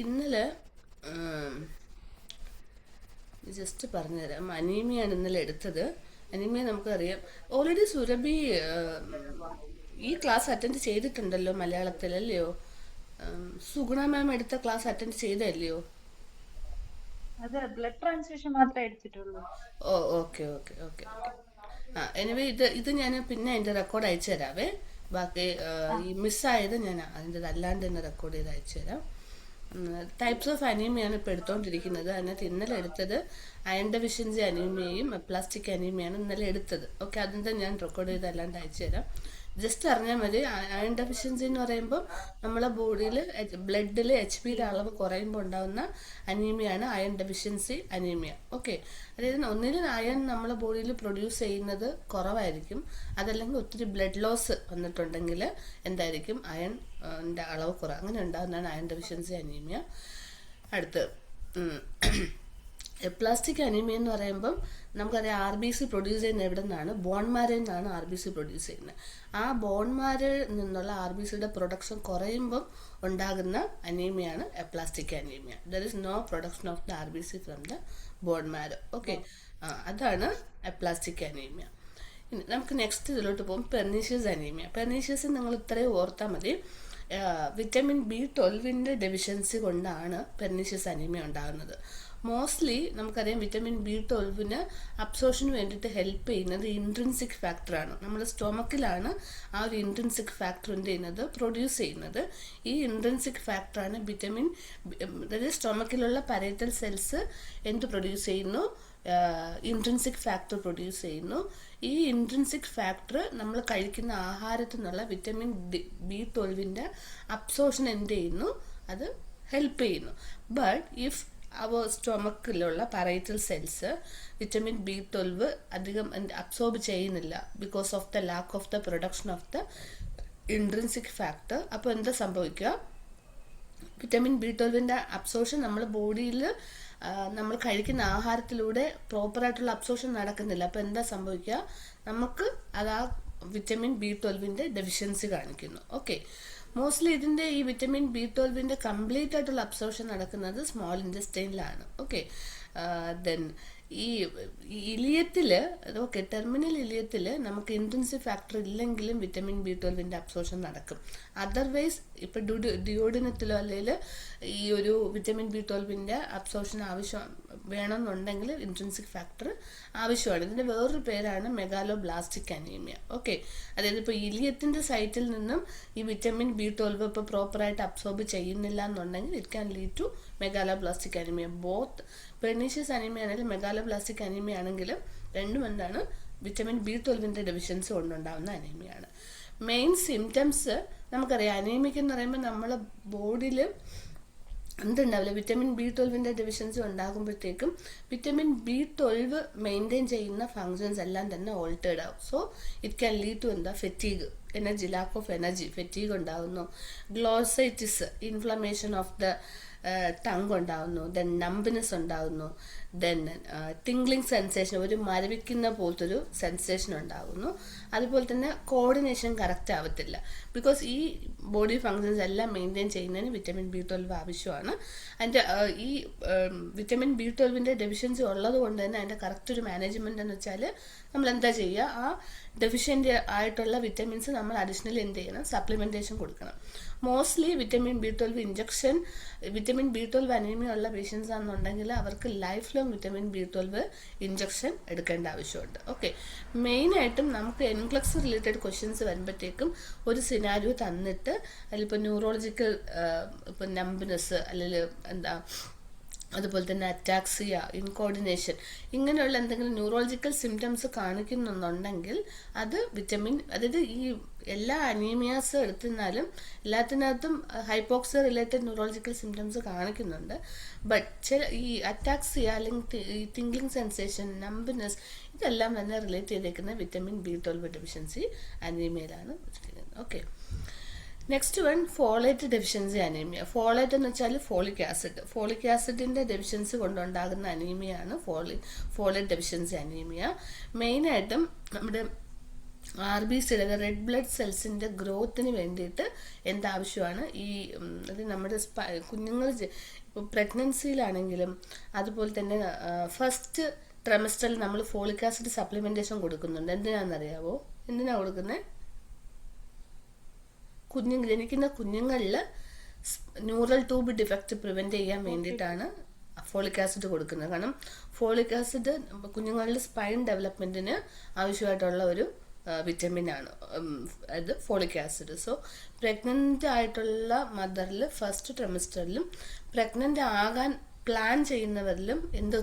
ഇന്നലെ ജസ്റ്റ് പറഞ്ഞുതരാം. അനീമിയാണ് ഇന്നലെ എടുത്തത്. അനീമിയ നമുക്കറിയാം. ഓൾറെഡി സുരഭി ഈ ക്ലാസ് അറ്റൻഡ് ചെയ്തിട്ടുണ്ടല്ലോ മലയാളത്തിൽ, അല്ലയോ? സുഗുണ മാം എടുത്ത ക്ലാസ് അറ്റൻഡ് ചെയ്തല്ലയോ? അതെ, ബ്ലഡ് ട്രാൻസ്ഫ്യൂഷൻ മാത്രമേ എടുത്തിട്ടുള്ളൂ. Oh, okay okay okay okay. Anyway ഇത് ഞാൻ പിന്നെ അതിൻ്റെ റെക്കോർഡ് അയച്ചു തരാവേ. ബാക്കി ആ, ഈ മിസ്സായത് ഞാൻ അതിൻ്റെ അല്ലാണ്ട് തന്നെ റെക്കോർഡ് ചെയ്ത് അയച്ചു തരാം. ടൈപ്സ് ഓഫ് അനീമിയാണ് ഇപ്പോൾ എടുത്തുകൊണ്ടിരിക്കുന്നത്. അതിനകത്ത് ഇന്നലെ എടുത്തത് അയൺ ഡെഫിഷ്യൻസി അനീമിയയും പ്ലാസ്റ്റിക് അനീമിയാണ് ഇന്നലെ എടുത്തത്. ഓക്കെ, അതിൻ്റെ ഞാൻ റെക്കോർഡ് ചെയ്ത് അല്ലാണ്ട് അയച്ചു തരാം. ജസ്റ്റ് അറിഞ്ഞാൽ മതി. അയൺ ഡെഫിഷ്യൻസി എന്ന് പറയുമ്പോൾ നമ്മളെ ബോഡിയിൽ ബ്ലഡിൽ HBയുടെ അളവ് കുറയുമ്പോൾ ഉണ്ടാകുന്ന അനീമിയാണ് അയൺ ഡെഫിഷ്യൻസി അനീമിയ. ഓക്കെ, അതായത് ഒന്നിലും അയൺ നമ്മളെ ബോഡിയിൽ പ്രൊഡ്യൂസ് ചെയ്യുന്നത് കുറവായിരിക്കും. അതല്ലെങ്കിൽ ഒത്തിരി ബ്ലഡ് ലോസ് വന്നിട്ടുണ്ടെങ്കിൽ എന്തായിരിക്കും, അയൺ അളവ് കുറവ്, അങ്ങനെ ഉണ്ടാകുന്നതാണ് അയൺ ഡെഫിഷ്യൻസി അനീമിയ. അടുത്ത് പ്ലാസ്റ്റിക് അനീമിയ എന്ന് പറയുമ്പം നമുക്കറിയാം RBC പ്രൊഡ്യൂസ് ചെയ്യുന്ന എവിടെ നിന്നാണ്? ബോൺമാരിൽ നിന്നാണ് RBC പ്രൊഡ്യൂസ് ചെയ്യുന്നത്. ആ ബോൺമാരിൽ നിന്നുള്ള RBCയുടെ പ്രൊഡക്ഷൻ കുറയുമ്പം ഉണ്ടാകുന്ന അനീമിയാണ് plastic anaemia. There is no production of the RBC from the bone marrow. Okay, അതാണ് പ്ലാസ്റ്റിക് അനീമിയ. ഇനി നമുക്ക് നെക്സ്റ്റ് ഇതിലോട്ട് പോകും. Pernicious anaemia. പെർനീഷ്യസ് നിങ്ങൾ ഇത്രയും ഓർത്താൽ മതി. വിറ്റമിൻ B12 ഡെഫിഷ്യൻസി കൊണ്ടാണ് പെർനീഷ്യസ് അനീമിയ ഉണ്ടാകുന്നത്. മോസ്റ്റ്ലി നമുക്കറിയാം വിറ്റമിൻ B12 അബ്സോർഷന് വേണ്ടിയിട്ട് ഹെൽപ്പ് ചെയ്യുന്നത് ഇൻട്രിൻസിക് ഫാക്ടറാണ്. നമ്മുടെ സ്റ്റൊമക്കിലാണ് ആ ഒരു ഇൻട്രിൻസിക് ഫാക്ടർ എന്ത് ചെയ്യുന്നത്, പ്രൊഡ്യൂസ് ചെയ്യുന്നത്. ഈ ഇൻട്രിൻസിക് ഫാക്ടറാണ് വിറ്റമിൻ, അതായത് സ്റ്റൊമക്കിലുള്ള പരേറ്റൽ സെൽസ് എന്ത് പ്രൊഡ്യൂസ് ചെയ്യുന്നു, ഇൻട്രിൻസിക് ഫാക്ടർ പ്രൊഡ്യൂസ് ചെയ്യുന്നു. ഈ ഇൻട്രിൻസിക് ഫാക്ടർ നമ്മൾ കഴിക്കുന്ന ആഹാരത്തിൽ നിന്നുള്ള വിറ്റമിൻ B12 അബ്സോർഷൻ എന്ത് ചെയ്യുന്നു, അത് ഹെൽപ്പ് ചെയ്യുന്നു. ബട്ട് ഇഫ് അവർ സ്റ്റൊമക്കിലുള്ള പറൈറ്റൽ സെൽസ് വിറ്റമിൻ B12 അധികം അബ്സോർബ് ചെയ്യുന്നില്ല because of the lack of the production of the intrinsic factor. അപ്പോൾ എന്താ സംഭവിക്കുക, വിറ്റമിൻ B12 അബ്സോർഷൻ നമ്മുടെ ബോഡിയിൽ നമ്മൾ കഴിക്കുന്ന ആഹാരത്തിലൂടെ പ്രോപ്പറായിട്ടുള്ള അബ്സോർഷൻ നടക്കുന്നില്ല. അപ്പോൾ എന്താ സംഭവിക്കുക, നമുക്ക് അത് ആ വിറ്റമിൻ B12 ഡെഫിഷ്യൻസി കാണിക്കുന്നു. ഓക്കെ, മോസ്റ്റ്ലി ഇതിൻ്റെ ഈ വിറ്റമിൻ B12 കംപ്ലീറ്റ് ആയിട്ടുള്ള അബ്സോർഷൻ നടക്കുന്നത് സ്മോൾ ഇൻറ്റസ്റ്റൈനിലാണ്. ഓക്കെ, ദെൻ ഈ ഇലിയത്തിൽ, ഓക്കെ, ടെർമിനൽ ഇലിയത്തിൽ നമുക്ക് ഇൻട്രിൻസിക് ഫാക്ടർ ഇല്ലെങ്കിലും വിറ്റമിൻ B12 അബ്സോർഷൻ നടക്കും. അതർവൈസ് ഇപ്പം ഡിയോഡിനത്തിലോ അല്ലെങ്കിൽ ഈ ഒരു വിറ്റമിൻ B12 അബ്സോർഷൻ ആവശ്യം വേണമെന്നുണ്ടെങ്കിൽ ഇൻട്രിൻസിക് ഫാക്ടർ ആവശ്യമാണ്. ഇതിൻ്റെ വേറൊരു പേരാണ് മെഗാലോബ്ലാസ്റ്റിക് അനീമിയ. ഓക്കെ, അതായത് ഇപ്പോൾ ഇലിയത്തിൻ്റെ സൈറ്റിൽ നിന്നും ഈ വിറ്റമിൻ B12 ഇപ്പോൾ പ്രോപ്പറായിട്ട് അബ്സോർബ് ചെയ്യുന്നില്ല എന്നുണ്ടെങ്കിൽ it can lead to megaloblastic anaemia. Both pernicious anaemia ആണെങ്കിലും മെഗാലോബ്ലാസ്റ്റിക് അനീമിയ ആണെങ്കിലും രണ്ടും എന്താണ്, വിറ്റമിൻ B12 ഡെഫിഷ്യൻസി കൊണ്ടുണ്ടാകുന്ന അനീമിയാണ്. മെയിൻ സിംറ്റംസ് നമുക്കറിയാം. അനീമിക് എന്ന് പറയുമ്പോൾ നമ്മളെ ബോഡിയിൽ എന്തുണ്ടാവില്ല, വിറ്റമിൻ B12 ഡെഫിഷ്യൻസി ഉണ്ടാകുമ്പോഴത്തേക്കും വിറ്റമിൻ B12 മെയിൻറ്റെയിൻ ചെയ്യുന്ന ഫങ്ഷൻസ് എല്ലാം തന്നെ ഓൾട്ടേഡ് ആവും. So it can lead to എന്താ, fatigue, energy, lack of energy, fatigue ഉണ്ടാകുന്നു. Glossitis, inflammation of the tongue ഉണ്ടാകുന്നു. ദെൻ നംബ്നെസ് ഉണ്ടാകുന്നു. ദെൻ ടിംഗ്ലിംഗ് സെൻസേഷൻ, ഒരു മരവിക്കുന്ന പോലത്തൊരു സെൻസേഷൻ ഉണ്ടാകുന്നു. അതുപോലെ തന്നെ കോർഡിനേഷൻ കറക്റ്റ് ആവത്തില്ല. ബിക്കോസ് ഈ ബോഡി ഫങ്ഷൻസ് എല്ലാം മെയിൻറ്റെയിൻ ചെയ്യുന്നതിന് വിറ്റമിൻ B12 ആവശ്യമാണ്. അതിൻ്റെ ഈ വിറ്റമിൻ B12 ഡെഫിഷ്യൻസി ഉള്ളത് കൊണ്ട് തന്നെ അതിൻ്റെ കറക്റ്റ് ഒരു മാനേജ്മെൻറ്റ് എന്ന് വെച്ചാൽ നമ്മൾ എന്താ ചെയ്യുക, ആ ഡെഫിഷ്യൻ്റ് ആയിട്ടുള്ള വിറ്റമിൻസ് നമ്മൾ അഡീഷണലി എന്ത് ചെയ്യണം, സപ്ലിമെൻറ്റേഷൻ കൊടുക്കണം. Mostly vitamin B12 injection, vitamin B12 anaemia ഉള്ള പേഷ്യൻസ് ആണെന്നുണ്ടെങ്കിൽ അവർക്ക് life long vitamin B12 injection എടുക്കേണ്ട ആവശ്യമുണ്ട്. ഓക്കെ, മെയിനായിട്ടും നമുക്ക് എൻക്ലക്സ് റിലേറ്റഡ് ക്വസ്റ്റ്യൻസ് വരുമ്പോഴത്തേക്കും ഒരു സിനാരിയോ തന്നിട്ട് അതിലിപ്പോൾ ന്യൂറോളജിക്കൽ, ഇപ്പോൾ നംബ്നെസ് അല്ലെങ്കിൽ എന്താ, അതുപോലെ തന്നെ അറ്റാക്സിയ, ഇൻകോർഡിനേഷൻ, ഇങ്ങനെയുള്ള എന്തെങ്കിലും ന്യൂറോളജിക്കൽ സിംറ്റംസ് കാണിക്കുന്നുണ്ടെങ്കിൽ അത് വിറ്റമിൻ, അതായത് ഈ എല്ലാ അനീമിയാസ് എടുത്തിരുന്നാലും എല്ലാത്തിനകത്തും ഹൈപ്പോക്സിയ റിലേറ്റഡ് ന്യൂറോളജിക്കൽ സിംറ്റംസ് കാണിക്കുന്നുണ്ട്. ബട്ട് ചില ഈ അറ്റാക്സിയ അല്ലെങ്കിൽ ഈ ടിംഗ്ലിംഗ് സെൻസേഷൻ, നംബ്നെസ്, ഇതെല്ലാം തന്നെ റിലേറ്റ് ചെയ്തേക്കുന്ന വിറ്റമിൻ B12 ഡെഫിഷ്യൻസി അനീമിയയിലാണ്. Okay, next one folate deficiency anaemia. Folate എന്ന് വെച്ചാൽ ഫോളിക് ആസിഡ്. ഫോളിക് ആസിഡിൻ്റെ ഡെഫിഷ്യൻസി കൊണ്ടുണ്ടാകുന്ന അനീമിയാണ് ഫോളേറ്റ് ഡെഫിഷ്യൻസി അനീമിയ. മെയിനായിട്ടും നമ്മുടെ RBCയുടെ റെഡ് ബ്ലഡ് സെൽസിൻ്റെ ഗ്രോത്തിന് വേണ്ടിയിട്ട് എന്താവശ്യമാണ് ഈ അത് നമ്മുടെ കുഞ്ഞുങ്ങൾ ഇപ്പോൾ പ്രഗ്നൻസിയിലാണെങ്കിലും അതുപോലെ തന്നെ ഫസ്റ്റ് ട്രെമസ്റ്ററിൽ നമ്മൾ ഫോളിക് ആസിഡ് സപ്ലിമെൻറ്റേഷൻ കൊടുക്കുന്നുണ്ട്. എന്തിനാണെന്നറിയാവോ? എന്തിനാണ് കൊടുക്കുന്നത്? ജനിക്കുന്ന കുഞ്ഞുങ്ങളിൽ ന്യൂറൽ ട്യൂബ് ഡിഫക്റ്റ് പ്രിവെൻറ്റ് ചെയ്യാൻ വേണ്ടിയിട്ടാണ് ഫോളിക് ആസിഡ് കൊടുക്കുന്നത്. കാരണം ഫോളിക് ആസിഡ് കുഞ്ഞുങ്ങളുടെ സ്പൈൻ ഡെവലപ്മെൻറ്റിന് ആവശ്യമായിട്ടുള്ള ഒരു വിറ്റമിനാണ് അത് ഫോളിക് ആസിഡ്. സോ പ്രഗ്നൻ്റ് ആയിട്ടുള്ള മദറിൽ ഫസ്റ്റ് ട്രെമസ്റ്ററിലും പ്രഗ്നൻ്റ് ആകാൻ പ്ലാൻ ചെയ്യുന്നവരിലും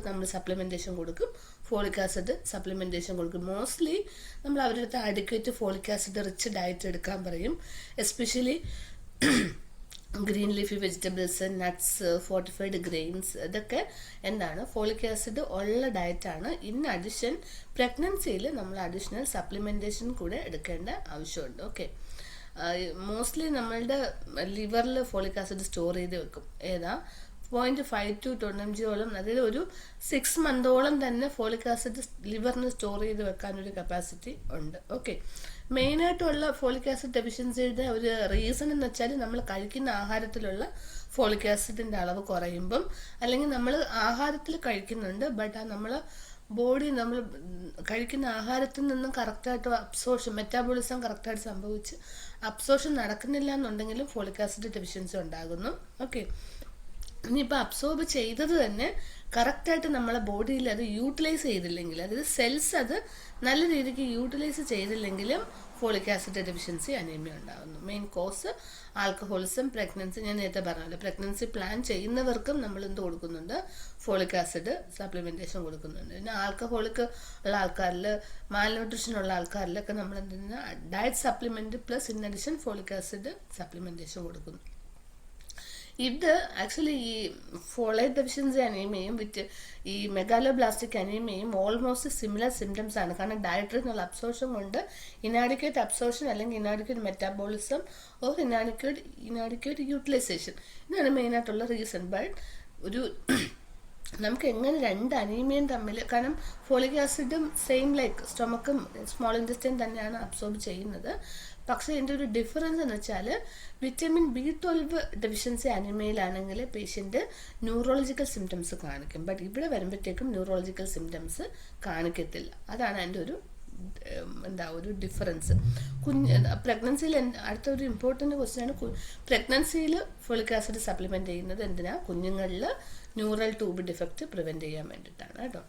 നമ്മൾ സപ്ലിമെൻറ്റേഷൻ കൊടുക്കും, ഫോളിക് ആസിഡ് സപ്ലിമെൻറ്റേഷൻ കൊടുക്കും. മോസ്റ്റ്ലി നമ്മൾ അവരുടെ അടുത്ത് adequate folic acid rich diet എടുക്കാൻ പറയും. Especially green leafy vegetables, nuts, fortified grains, ഇതൊക്കെ എന്താണ് ഫോളിക് ആസിഡ് ഉള്ള ഡയറ്റാണ്. ഇൻ അഡിഷൻ പ്രഗ്നൻസിയിൽ നമ്മൾ അഡീഷണൽ സപ്ലിമെൻറ്റേഷൻ കൂടെ എടുക്കേണ്ട ആവശ്യമുണ്ട്. ഓക്കെ, മോസ്റ്റ്ലി നമ്മളുടെ ലിവറിൽ ഫോളിക് ആസിഡ് സ്റ്റോർ ചെയ്ത് വെക്കും. ഏതാ 0.5 to 10 mg, അതായത് ഒരു 6 മന്തോളം തന്നെ ഫോളിക് ആസിഡ് ലിവറിന് സ്റ്റോർ ചെയ്ത് വെക്കാനൊരു കപ്പാസിറ്റി ഉണ്ട്. ഓക്കെ, മെയിനായിട്ടുള്ള ഫോളിക് ആസിഡ് ഡെഫിഷ്യൻസിയുടെ ഒരു റീസൺ എന്ന് വെച്ചാൽ നമ്മൾ കഴിക്കുന്ന ആഹാരത്തിലുള്ള ഫോളിക് ആസിഡിൻ്റെ അളവ് കുറയുമ്പം, അല്ലെങ്കിൽ നമ്മൾ ആഹാരത്തിൽ കഴിക്കുന്നുണ്ട് ബട്ട് നമ്മൾ ബോഡി നമ്മൾ കഴിക്കുന്ന ആഹാരത്തിൽ നിന്നും കറക്റ്റായിട്ട് അബ്സോർഷൻ മെറ്റാബോളിസം കറക്റ്റായിട്ട് സംഭവിച്ച് അബ്സോർഷൻ നടക്കുന്നില്ല എന്നുണ്ടെങ്കിലും ഫോളിക് ആസിഡ് ഡെഫിഷ്യൻസി ഉണ്ടാകുന്നു. ഓക്കെ, ഇനിയിപ്പോൾ അബ്സോർബ് ചെയ്തത് തന്നെ കറക്റ്റായിട്ട് നമ്മളെ ബോഡിയിൽ അത് യൂട്ടിലൈസ് ചെയ്തില്ലെങ്കിൽ, അതായത് സെൽസ് അത് നല്ല രീതിക്ക് യൂട്ടിലൈസ് ചെയ്തില്ലെങ്കിലും ഫോളിക് ആസിഡ് ഡെഫിഷ്യൻസി അനീമിയ ഉണ്ടാകുന്നു. Main cause alcoholism, pregnancy. ഞാൻ നേരത്തെ പറഞ്ഞല്ലോ, പ്രഗ്നൻസി പ്ലാൻ ചെയ്യുന്നവർക്കും നമ്മൾ എന്ത് കൊടുക്കുന്നുണ്ട്? ഫോളിക് ആസിഡ് സപ്ലിമെൻറ്റേഷൻ കൊടുക്കുന്നുണ്ട്. പിന്നെ ആൽക്കഹോളിക് ഉള്ള ആൾക്കാരിൽ, മാൽന്യൂട്രീഷൻ ഉള്ള ആൾക്കാരിലൊക്കെ നമ്മൾ എന്തിനാ diet supplement plus in addition folic acid supplementation കൊടുക്കുന്നു. ഇത് ആക്ച്വലി ഈ ഫോളേറ്റ് ഡെഫിഷ്യൻസി അനീമിയയും ഈ മെഗാലോബ്ലാസ്റ്റിക് അനീമിയയും ഓൾമോസ്റ്റ് സിമിലർ സിംറ്റംസ് ആണ്. കാരണം ഡയറ്ററി എന്നുള്ള അബ്സോർഷൻ കൊണ്ട് ഇനാഡിക്വേറ്റ് അബ്സോർഷൻ അല്ലെങ്കിൽ inadequate metabolism or inadequate utilisation, ഇതാണ് മെയിനായിട്ടുള്ള റീസൺ. ബട്ട് ഒരു നമുക്ക് എങ്ങനെ രണ്ട് അനീമിയയും തമ്മിൽ, കാരണം ഫോളിക് ആസിഡും സെയിം ലൈക്ക് സ്റ്റൊമക്കും സ്മോൾ ഇൻറ്റസ്റ്റൈൻ തന്നെയാണ് അബ്സോർബ് ചെയ്യുന്നത്. പക്ഷേ ഇതിൻ്റെ ഒരു ഡിഫറൻസ് എന്ന് വെച്ചാൽ വിറ്റമിൻ B12 ഡെഫിഷ്യൻസി അനിമയിലാണെങ്കിൽ പേഷ്യൻ്റ് ന്യൂറോളജിക്കൽ സിംറ്റംസ് കാണിക്കും. ബട്ട് ഇവിടെ വരുമ്പോഴത്തേക്കും ന്യൂറോളജിക്കൽ സിംറ്റംസ് കാണിക്കത്തില്ല. അതാണ് അതിൻ്റെ ഒരു ഒരു ഡിഫറൻസ്. പ്രഗ്നൻസിയിൽ അടുത്തൊരു ഇമ്പോർട്ടൻ്റ് ക്വസ്റ്റ്യൻ ആണ്, പ്രഗ്നൻസിയിൽ ഫോളിക് ആസിഡ് സപ്ലിമെൻറ്റ് ചെയ്യുന്നത് എന്തിനാ? കുഞ്ഞുങ്ങളിൽ ന്യൂറൽ ട്യൂബ് ഡിഫക്റ്റ് പ്രിവെൻറ്റ് ചെയ്യാൻ വേണ്ടിയിട്ടാണ് കേട്ടോ.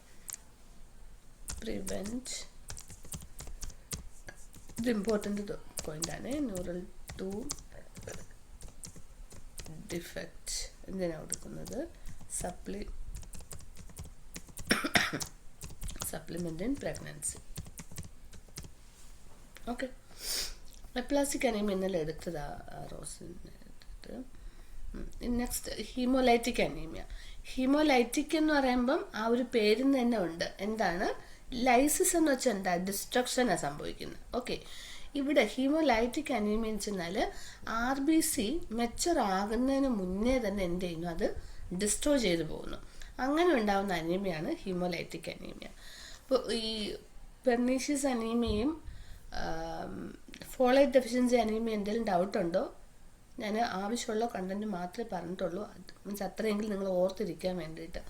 ഇത് ഇമ്പോർട്ടൻ്റ് പോയിന്റ് ആണ്. ന്യൂറൽ ട്യൂബ് ഡിഫക്റ്റ് എന്തിനാണ് കൊടുക്കുന്നത്? Supplement in pregnancy. Okay, aplastic anaemia ഇന്നലെ എടുത്തതാ റോസിന് എടുത്തിട്ട്. Next haemolytic anaemia. ഹീമോലൈറ്റിക് എന്ന് പറയുമ്പം ആ ഒരു പേരിൽ തന്നെ ഉണ്ട്. എന്താണ്? ലൈസിസ് എന്ന് വെച്ചാൽ എന്താ? ഡിസ്ട്രക്ഷനാണ് സംഭവിക്കുന്നത്. ഓക്കെ, ഇവിടെ ഹീമോലൈറ്റിക് അനീമിയ എന്ന് വെച്ചാൽ RBC മെച്ചർ ആകുന്നതിന് മുന്നേ തന്നെ എന്ത് ചെയ്യുന്നു? അത് ഡിസ്ട്രോയ് ചെയ്തു പോകുന്നു. അങ്ങനെ ഉണ്ടാകുന്ന അനീമിയാണ് ഹീമോലൈറ്റിക് അനീമിയ. അപ്പോൾ ഈ പെർനീഷ്യസ് അനീമിയയും ഫോളേറ്റ് ഡെഫിഷ്യൻസി അനീമിയ എന്തെങ്കിലും ഡൗട്ടുണ്ടോ? ഞാൻ ആവശ്യമുള്ള കണ്ടന്റ് മാത്രമേ പറഞ്ഞിട്ടുള്ളൂ. മീൻസ് അത്രയെങ്കിലും നിങ്ങൾ ഓർത്തിരിക്കാൻ വേണ്ടിയിട്ട്.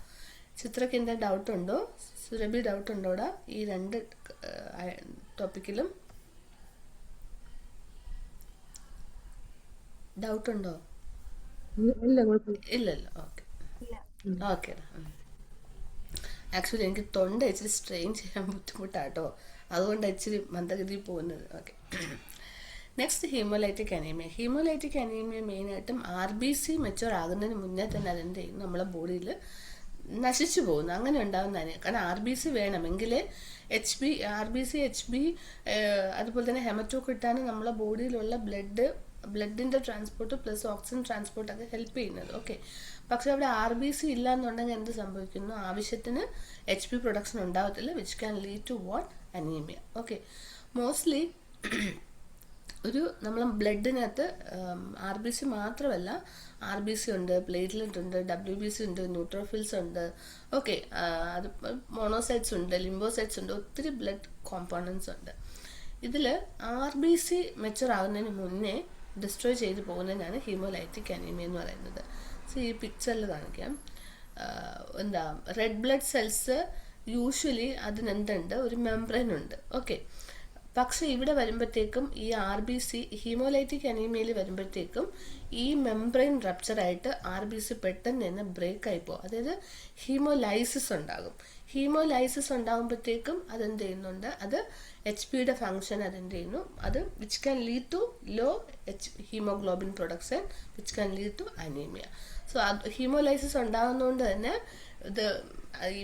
ചിത്രയ്ക്ക് എന്തെങ്കിലും ഡൗട്ടുണ്ടോ? സുരഭി ഡൗട്ടുണ്ടോടാ ഈ രണ്ട് ടോപ്പിക്കിലും? ഡൗട്ടുണ്ടോ? ഇല്ലല്ലോ. Okay okay. ആക്ച്വലി എനിക്ക് തൊണ്ട ഇച്ചിരി സ്ട്രെയിൻ ചെയ്യാൻ ബുദ്ധിമുട്ടാട്ടോ, അതുകൊണ്ട് ഇച്ചിരി മന്ദഗതിയിൽ പോകുന്നത്. Okay, next haemolytic anaemia. Haemolytic anaemia മെയിനായിട്ടും RBC മെച്ചുവർ ആകുന്നതിന് മുന്നേ തന്നെ അതെന്ത് ചെയ്യും? നമ്മളെ ബോഡിയിൽ നശിച്ചു പോകുന്നു. അങ്ങനെ ഉണ്ടാകുന്ന അനീമിയ. കാരണം RBC വേണമെങ്കിൽ RBC HB അതുപോലെ തന്നെ ഹെമറ്റോക്രിറ്റാണ് നമ്മളെ ബോഡിയിലുള്ള ബ്ലഡിൻ്റെ ട്രാൻസ്പോർട്ട് പ്ലസ് ഓക്സിജൻ ട്രാൻസ്പോർട്ടൊക്കെ ഹെൽപ്പ് ചെയ്യുന്നത്. ഓക്കെ, പക്ഷെ അവിടെ RBC ഇല്ല എന്നുണ്ടെങ്കിൽ എന്ത് സംഭവിക്കുന്നു? ആവശ്യത്തിന് HB പ്രൊഡക്ഷൻ ഉണ്ടാകത്തില്ല, which can lead to what? Anaemia. Okay, mostly ഒരു നമ്മളെ ബ്ലഡിനകത്ത് RBC മാത്രമല്ല, RBC ഉണ്ട്, പ്ലേറ്റ്ലെറ്റ് ഉണ്ട്, WBC ഉണ്ട്, ന്യൂട്രോഫിൽസ് ഉണ്ട്. ഓക്കെ, അത് മോണോസൈറ്റ്സ് ഉണ്ട്, ലിംബോസൈറ്റ്സ് ഉണ്ട്, ഒത്തിരി ബ്ലഡ് കോമ്പോണൻസ് ഉണ്ട്. ഇതിൽ RBC മെച്ചർ ആവുന്നതിന് മുന്നേ ഡിസ്ട്രോയ് ചെയ്ത് പോകുന്നതിനാണ് ഹീമോലൈറ്റിക് അനീമിയ എന്ന് പറയുന്നത്. സോ ഈ പിക്ചറിൽ കാണിക്കാം. എന്താ റെഡ് ബ്ലഡ് സെൽസ് യൂഷ്വലി അതിനെന്തുണ്ട്, ഒരു മെംബ്രെയിൻ ഉണ്ട്. ഓക്കെ, പക്ഷെ ഇവിടെ വരുമ്പോഴത്തേക്കും ഈ RBC ഹീമോലൈറ്റിക് അനീമിയയിൽ വരുമ്പോഴത്തേക്കും ഈ മെംബ്രെയിൻ റപ്ചറായിട്ട് RBC പെട്ടെന്ന് തന്നെ ബ്രേക്ക് ആയി പോകും. അതായത് ഹീമോലൈസിസ് ഉണ്ടാകും. ഹീമോലൈസിസ് ഉണ്ടാകുമ്പോഴത്തേക്കും അതെന്ത് ചെയ്യുന്നുണ്ട്, അത് HP ഫങ്ഷൻ അതെന്ത് ചെയ്യുന്നു, അത് which can lead to low haemoglobin production which can lead to anaemia. So haemolysis ഉണ്ടാകുന്നതുകൊണ്ട് തന്നെ ഇത് ഈ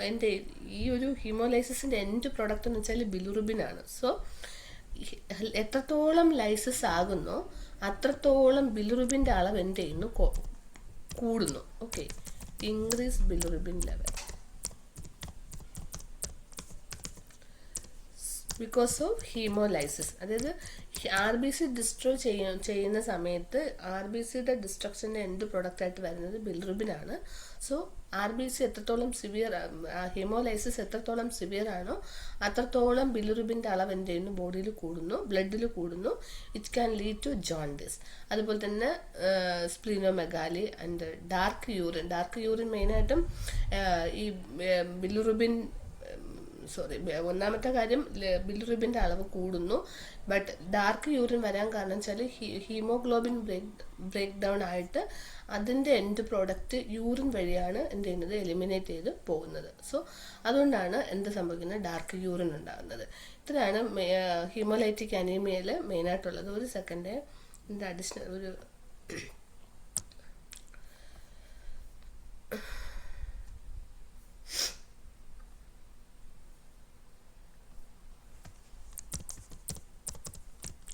എൻ്റെ ഈ ഒരു ഹീമോലൈസിസിന്റെ എൻഡ് പ്രൊഡക്റ്റ് എന്ന് വെച്ചാൽ ബിലിറുബിൻ ആണ്. സോ എത്രത്തോളം ലൈസിസ് ആകുന്നോ അത്രത്തോളം ബിലിറുബിന്റെ അളവ് എന്ത് ചെയ്യുന്നു, കൂടുന്നു. Okay, increase bilirubin level because of haemolysis. അതായത് RBC ഡിസ്ട്രോയ് ചെയ്യുന്ന സമയത്ത് RBCയുടെ ഡിസ്ട്രക്ഷൻ്റെ എൻഡ് പ്രൊഡക്റ്റ് ആയിട്ട് വരുന്നത് ബിലിറുബിൻ ആണ്. സോ RBC എത്രത്തോളം സിവിയർ, ഹീമോലൈസിസ് എത്രത്തോളം സിവിയർ ആണോ അത്രത്തോളം ബിലിറുബിൻ്റെ അളവ് എന്ത് ചെയ്യുന്നു, ബോഡിയിൽ കൂടുന്നു, ബ്ലഡിൽ കൂടുന്നു. It can lead to jaundice. അതുപോലെ തന്നെ സ്പ്ലീനോമെഗാലി ആൻഡ് ഡാർക്ക് യൂറിൻ മെയിനായിട്ടും ഈ ബിലിറുബിൻ ഒന്നാമത്തെ കാര്യം ബിലിറുബിൻ്റെ അളവ് കൂടുന്നു. ബട്ട് ഡാർക്ക് യൂറിൻ വരാൻ കാരണം വെച്ചാൽ ഹീമോഗ്ലോബിൻ ബ്രേക്ക് ഡൗൺ ആയിട്ട് അതിൻ്റെ എൻഡ് പ്രോഡക്റ്റ് യൂറിൻ വഴിയാണ് എന്ത് ചെയ്യുന്നത്, എലിമിനേറ്റ് ചെയ്ത് പോകുന്നത്. സോ അതുകൊണ്ടാണ് എന്ത് സംഭവിക്കുന്നത്, ഡാർക്ക് യൂറിൻ ഉണ്ടാകുന്നത്. ഇത്രയാണ് ഹീമോലൈറ്റിക് അനീമിയയിൽ മെയിനായിട്ടുള്ളത്. ഒരു സെക്കൻഡ്, ഇതിൻ്റെ അഡീഷണൽ ഒരു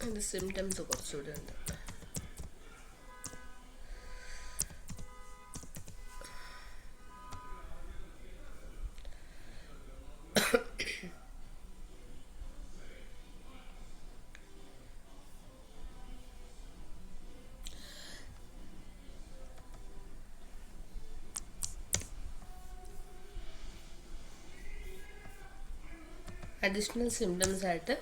അതിൻ്റെ സിംറ്റംസ് കുറച്ചുകൂടെ ഉണ്ട്. അഡീഷണൽ സിംറ്റംസ് ആയിട്ട്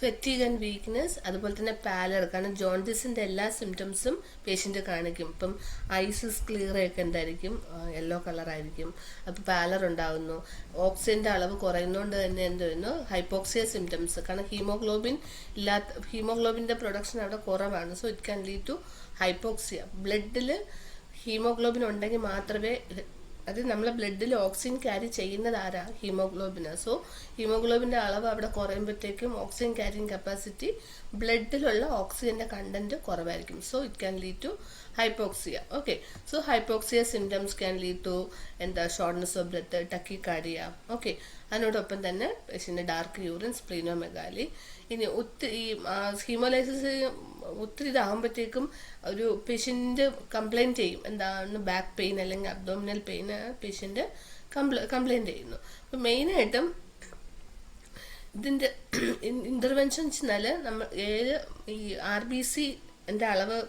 ഫെറ്റീഗ് ആൻഡ് വീക്ക്നെസ്, അതുപോലെ തന്നെ പാലർ. കാരണം ജോണ്ടിസിന്റെ എല്ലാ സിംറ്റംസും പേഷ്യന്റ് കാണിക്കും. ഇപ്പം ഐസിസ് ക്ലിയർ ഒക്കെ എന്തായിരിക്കും, യെല്ലോ കളർ ആയിരിക്കും. അപ്പോൾ പാലർ ഉണ്ടാകുന്നു. ഓക്സിജന്റെ അളവ് കുറയുന്നതുകൊണ്ട് തന്നെ എന്ത് വരുന്നു, ഹൈപ്പോക്സിയ സിംറ്റംസ്. കാരണം ഹീമോഗ്ലോബിന്റെ പ്രൊഡക്ഷൻ അവിടെ കുറവാണ്. So it can lead to hypoxia. ബ്ലഡിൽ ഹീമോഗ്ലോബിൻ ഉണ്ടെങ്കിൽ മാത്രമേ, അത് നമ്മളെ ബ്ലഡിൽ ഓക്സിജൻ ക്യാരി ചെയ്യുന്നത് ആരാ, ഹീമോഗ്ലോബിനാണ്. സോ ഹീമോഗ്ലോബിന്റെ അളവ് അവിടെ കുറയുമ്പോഴത്തേക്കും ഓക്സിജൻ ക്യാരിങ് കപ്പാസിറ്റി, ബ്ലഡിലുള്ള ഓക്സിജന്റെ കണ്ടന്റ് കുറവായിരിക്കും. So it can lead to hypoxia. Okay, so hypoxia symptoms can lead to shortness of breath, tachycardia. Okay, അതിനോടൊപ്പം തന്നെ പേഷ്യന്റ് ഡാർക്ക് യൂറിൻ, സ്പ്ലീനോമെഗാലി. ഇനി ഒത്തിരി ഈ ഹീമോലൈസിസ് ഒത്തിരി ഇതാകുമ്പോഴത്തേക്കും ഒരു പേഷ്യന്റ് കംപ്ലൈൻറ്റ് ചെയ്യും, എന്താണ് ബാക്ക് പെയിൻ അല്ലെങ്കിൽ അബ്ഡോമിനൽ പെയിൻ പേഷ്യന്റ് കംപ്ലൈൻറ്റ് ചെയ്യുന്നു. അപ്പം മെയിനായിട്ടും ഇതിൻ്റെ ഇന്റർവെൻഷൻ വെച്ചാൽ നമ്മൾ ഈ RBCന്റെ അളവ്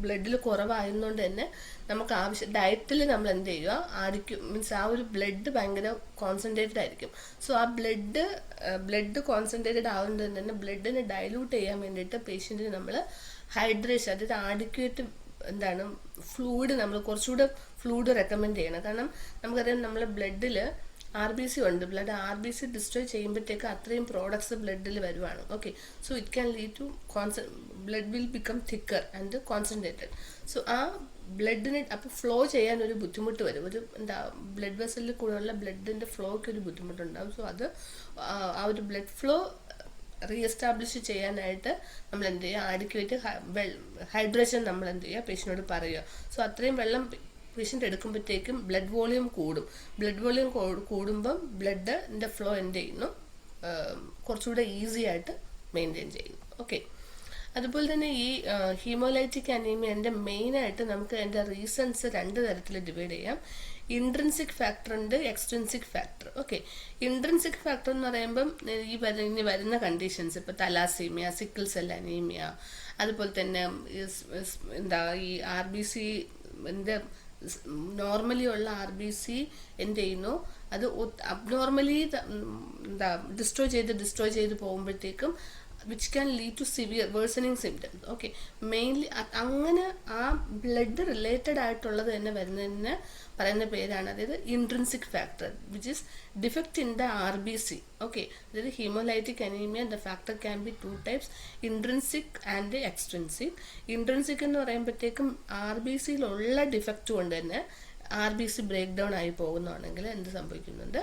ബ്ലഡിൽ കുറവായതുകൊണ്ട് തന്നെ നമുക്ക് ഡയറ്റിൽ നമ്മൾ എന്ത് ചെയ്യുക, മീൻസ് ആ ഒരു ബ്ലഡ് ഭയങ്കര കോൺസെൻട്രേറ്റഡ് ആയിരിക്കും. സോ ആ ബ്ലഡ് കോൺസെൻട്രേറ്റഡ് ആവുന്നത് തന്നെ ബ്ലഡിനെ ഡൈലൂട്ട് ചെയ്യാൻ വേണ്ടിയിട്ട് പേഷ്യന്റിന് നമ്മൾ ഹൈഡ്രേഷൻ, അതായത് ആഡിക്വേറ്റ് ഫ്ലൂയിഡ്, നമ്മൾ കുറച്ചുകൂടെ ഫ്ലൂയിഡ് റെക്കമെൻഡ് ചെയ്യണം. കാരണം നമുക്കറിയാം നമ്മളെ ബ്ലഡിൽ RBC ഉണ്ട്. RBC ഡിസ്ട്രോയ് ചെയ്യുമ്പോഴത്തേക്ക് അത്രയും പ്രോഡക്ട്സ് ബ്ലഡിൽ വരുവാണ്. Okay, so it can lead to blood will become thicker and concentrated. So ആ ബ്ലഡിന് അപ്പോൾ ഫ്ലോ ചെയ്യാൻ ഒരു ബുദ്ധിമുട്ട് വരും. ഒരു ബ്ലഡ് വെസലിൽ കൂടെയുള്ള ബ്ലഡിന്റെ ഫ്ലോയ്ക്ക് ഒരു ബുദ്ധിമുട്ടുണ്ടാകും. സോ അത് ആ ഒരു ബ്ലഡ് ഫ്ലോ റീഎസ്റ്റാബ്ലിഷ് ചെയ്യാനായിട്ട് നമ്മൾ എന്ത് ചെയ്യുക, ആഡിക്വേറ്റ് ഹൈഡ്രേഷൻ നമ്മൾ എന്ത് ചെയ്യുക, പേഷ്യനോട് പറയുക. സോ അത്രയും വെള്ളം പേഷ്യൻ്റ് എടുക്കുമ്പോഴത്തേക്കും ബ്ലഡ് വോളിയം കൂടും. ബ്ലഡ് വോളിയം കൂടുമ്പം ബ്ലഡിൻ്റെ ഫ്ലോ എന്ത് ചെയ്യുന്നു, കുറച്ചുകൂടെ ഈസി ആയിട്ട് മെയിൻറ്റെയിൻ ചെയ്യുന്നു. ഓക്കെ, അതുപോലെ തന്നെ ഈ ഹീമോലൈറ്റിക് അനീമിയൻ്റെ മെയിനായിട്ട് നമുക്ക് അതിൻ്റെ റീസൺസ് രണ്ട് തരത്തിൽ ഡിവൈഡ് ചെയ്യാം. ഇൻട്രിൻസിക് ഫാക്ടർ ഉണ്ട്, extrinsic factor. Okay, intrinsic factor എന്ന് പറയുമ്പം ഇനി വരുന്ന കണ്ടീഷൻസ്, ഇപ്പോൾ തലാസീമിയ, സിക്കിൾ സെൽ അനീമിയ, അതുപോലെ തന്നെ ഈ RBC നോർമലി ഉള്ള RBC എന്ത് ചെയ്യുന്നു, അത് അബ്നോർമലി എന്താ ഡിസ്ട്രോയ് ചെയ്ത് പോകുമ്പോഴത്തേക്കും which can lead to severe worsening symptoms. Okay, mainly അങ്ങനെ ആ ബ്ലഡ് റിലേറ്റഡ് ആയിട്ടുള്ളത് തന്നെ വരുന്നതിന് പറയുന്ന പേരാണ്, അതായത് intrinsic factor which is defect in the RBC. Okay, അതായത് haemolytic anaemia the factor can be 2 types, intrinsic and extrinsic. Intrinsic എന്ന് പറയുമ്പോഴത്തേക്കും RBCയിലുള്ള ഡിഫക്റ്റ് കൊണ്ട് തന്നെ RBC ബ്രേക്ക് ഡൗൺ ആയി പോകുന്നതാണെങ്കിൽ എന്ത് സംഭവിക്കുന്നുണ്ട്,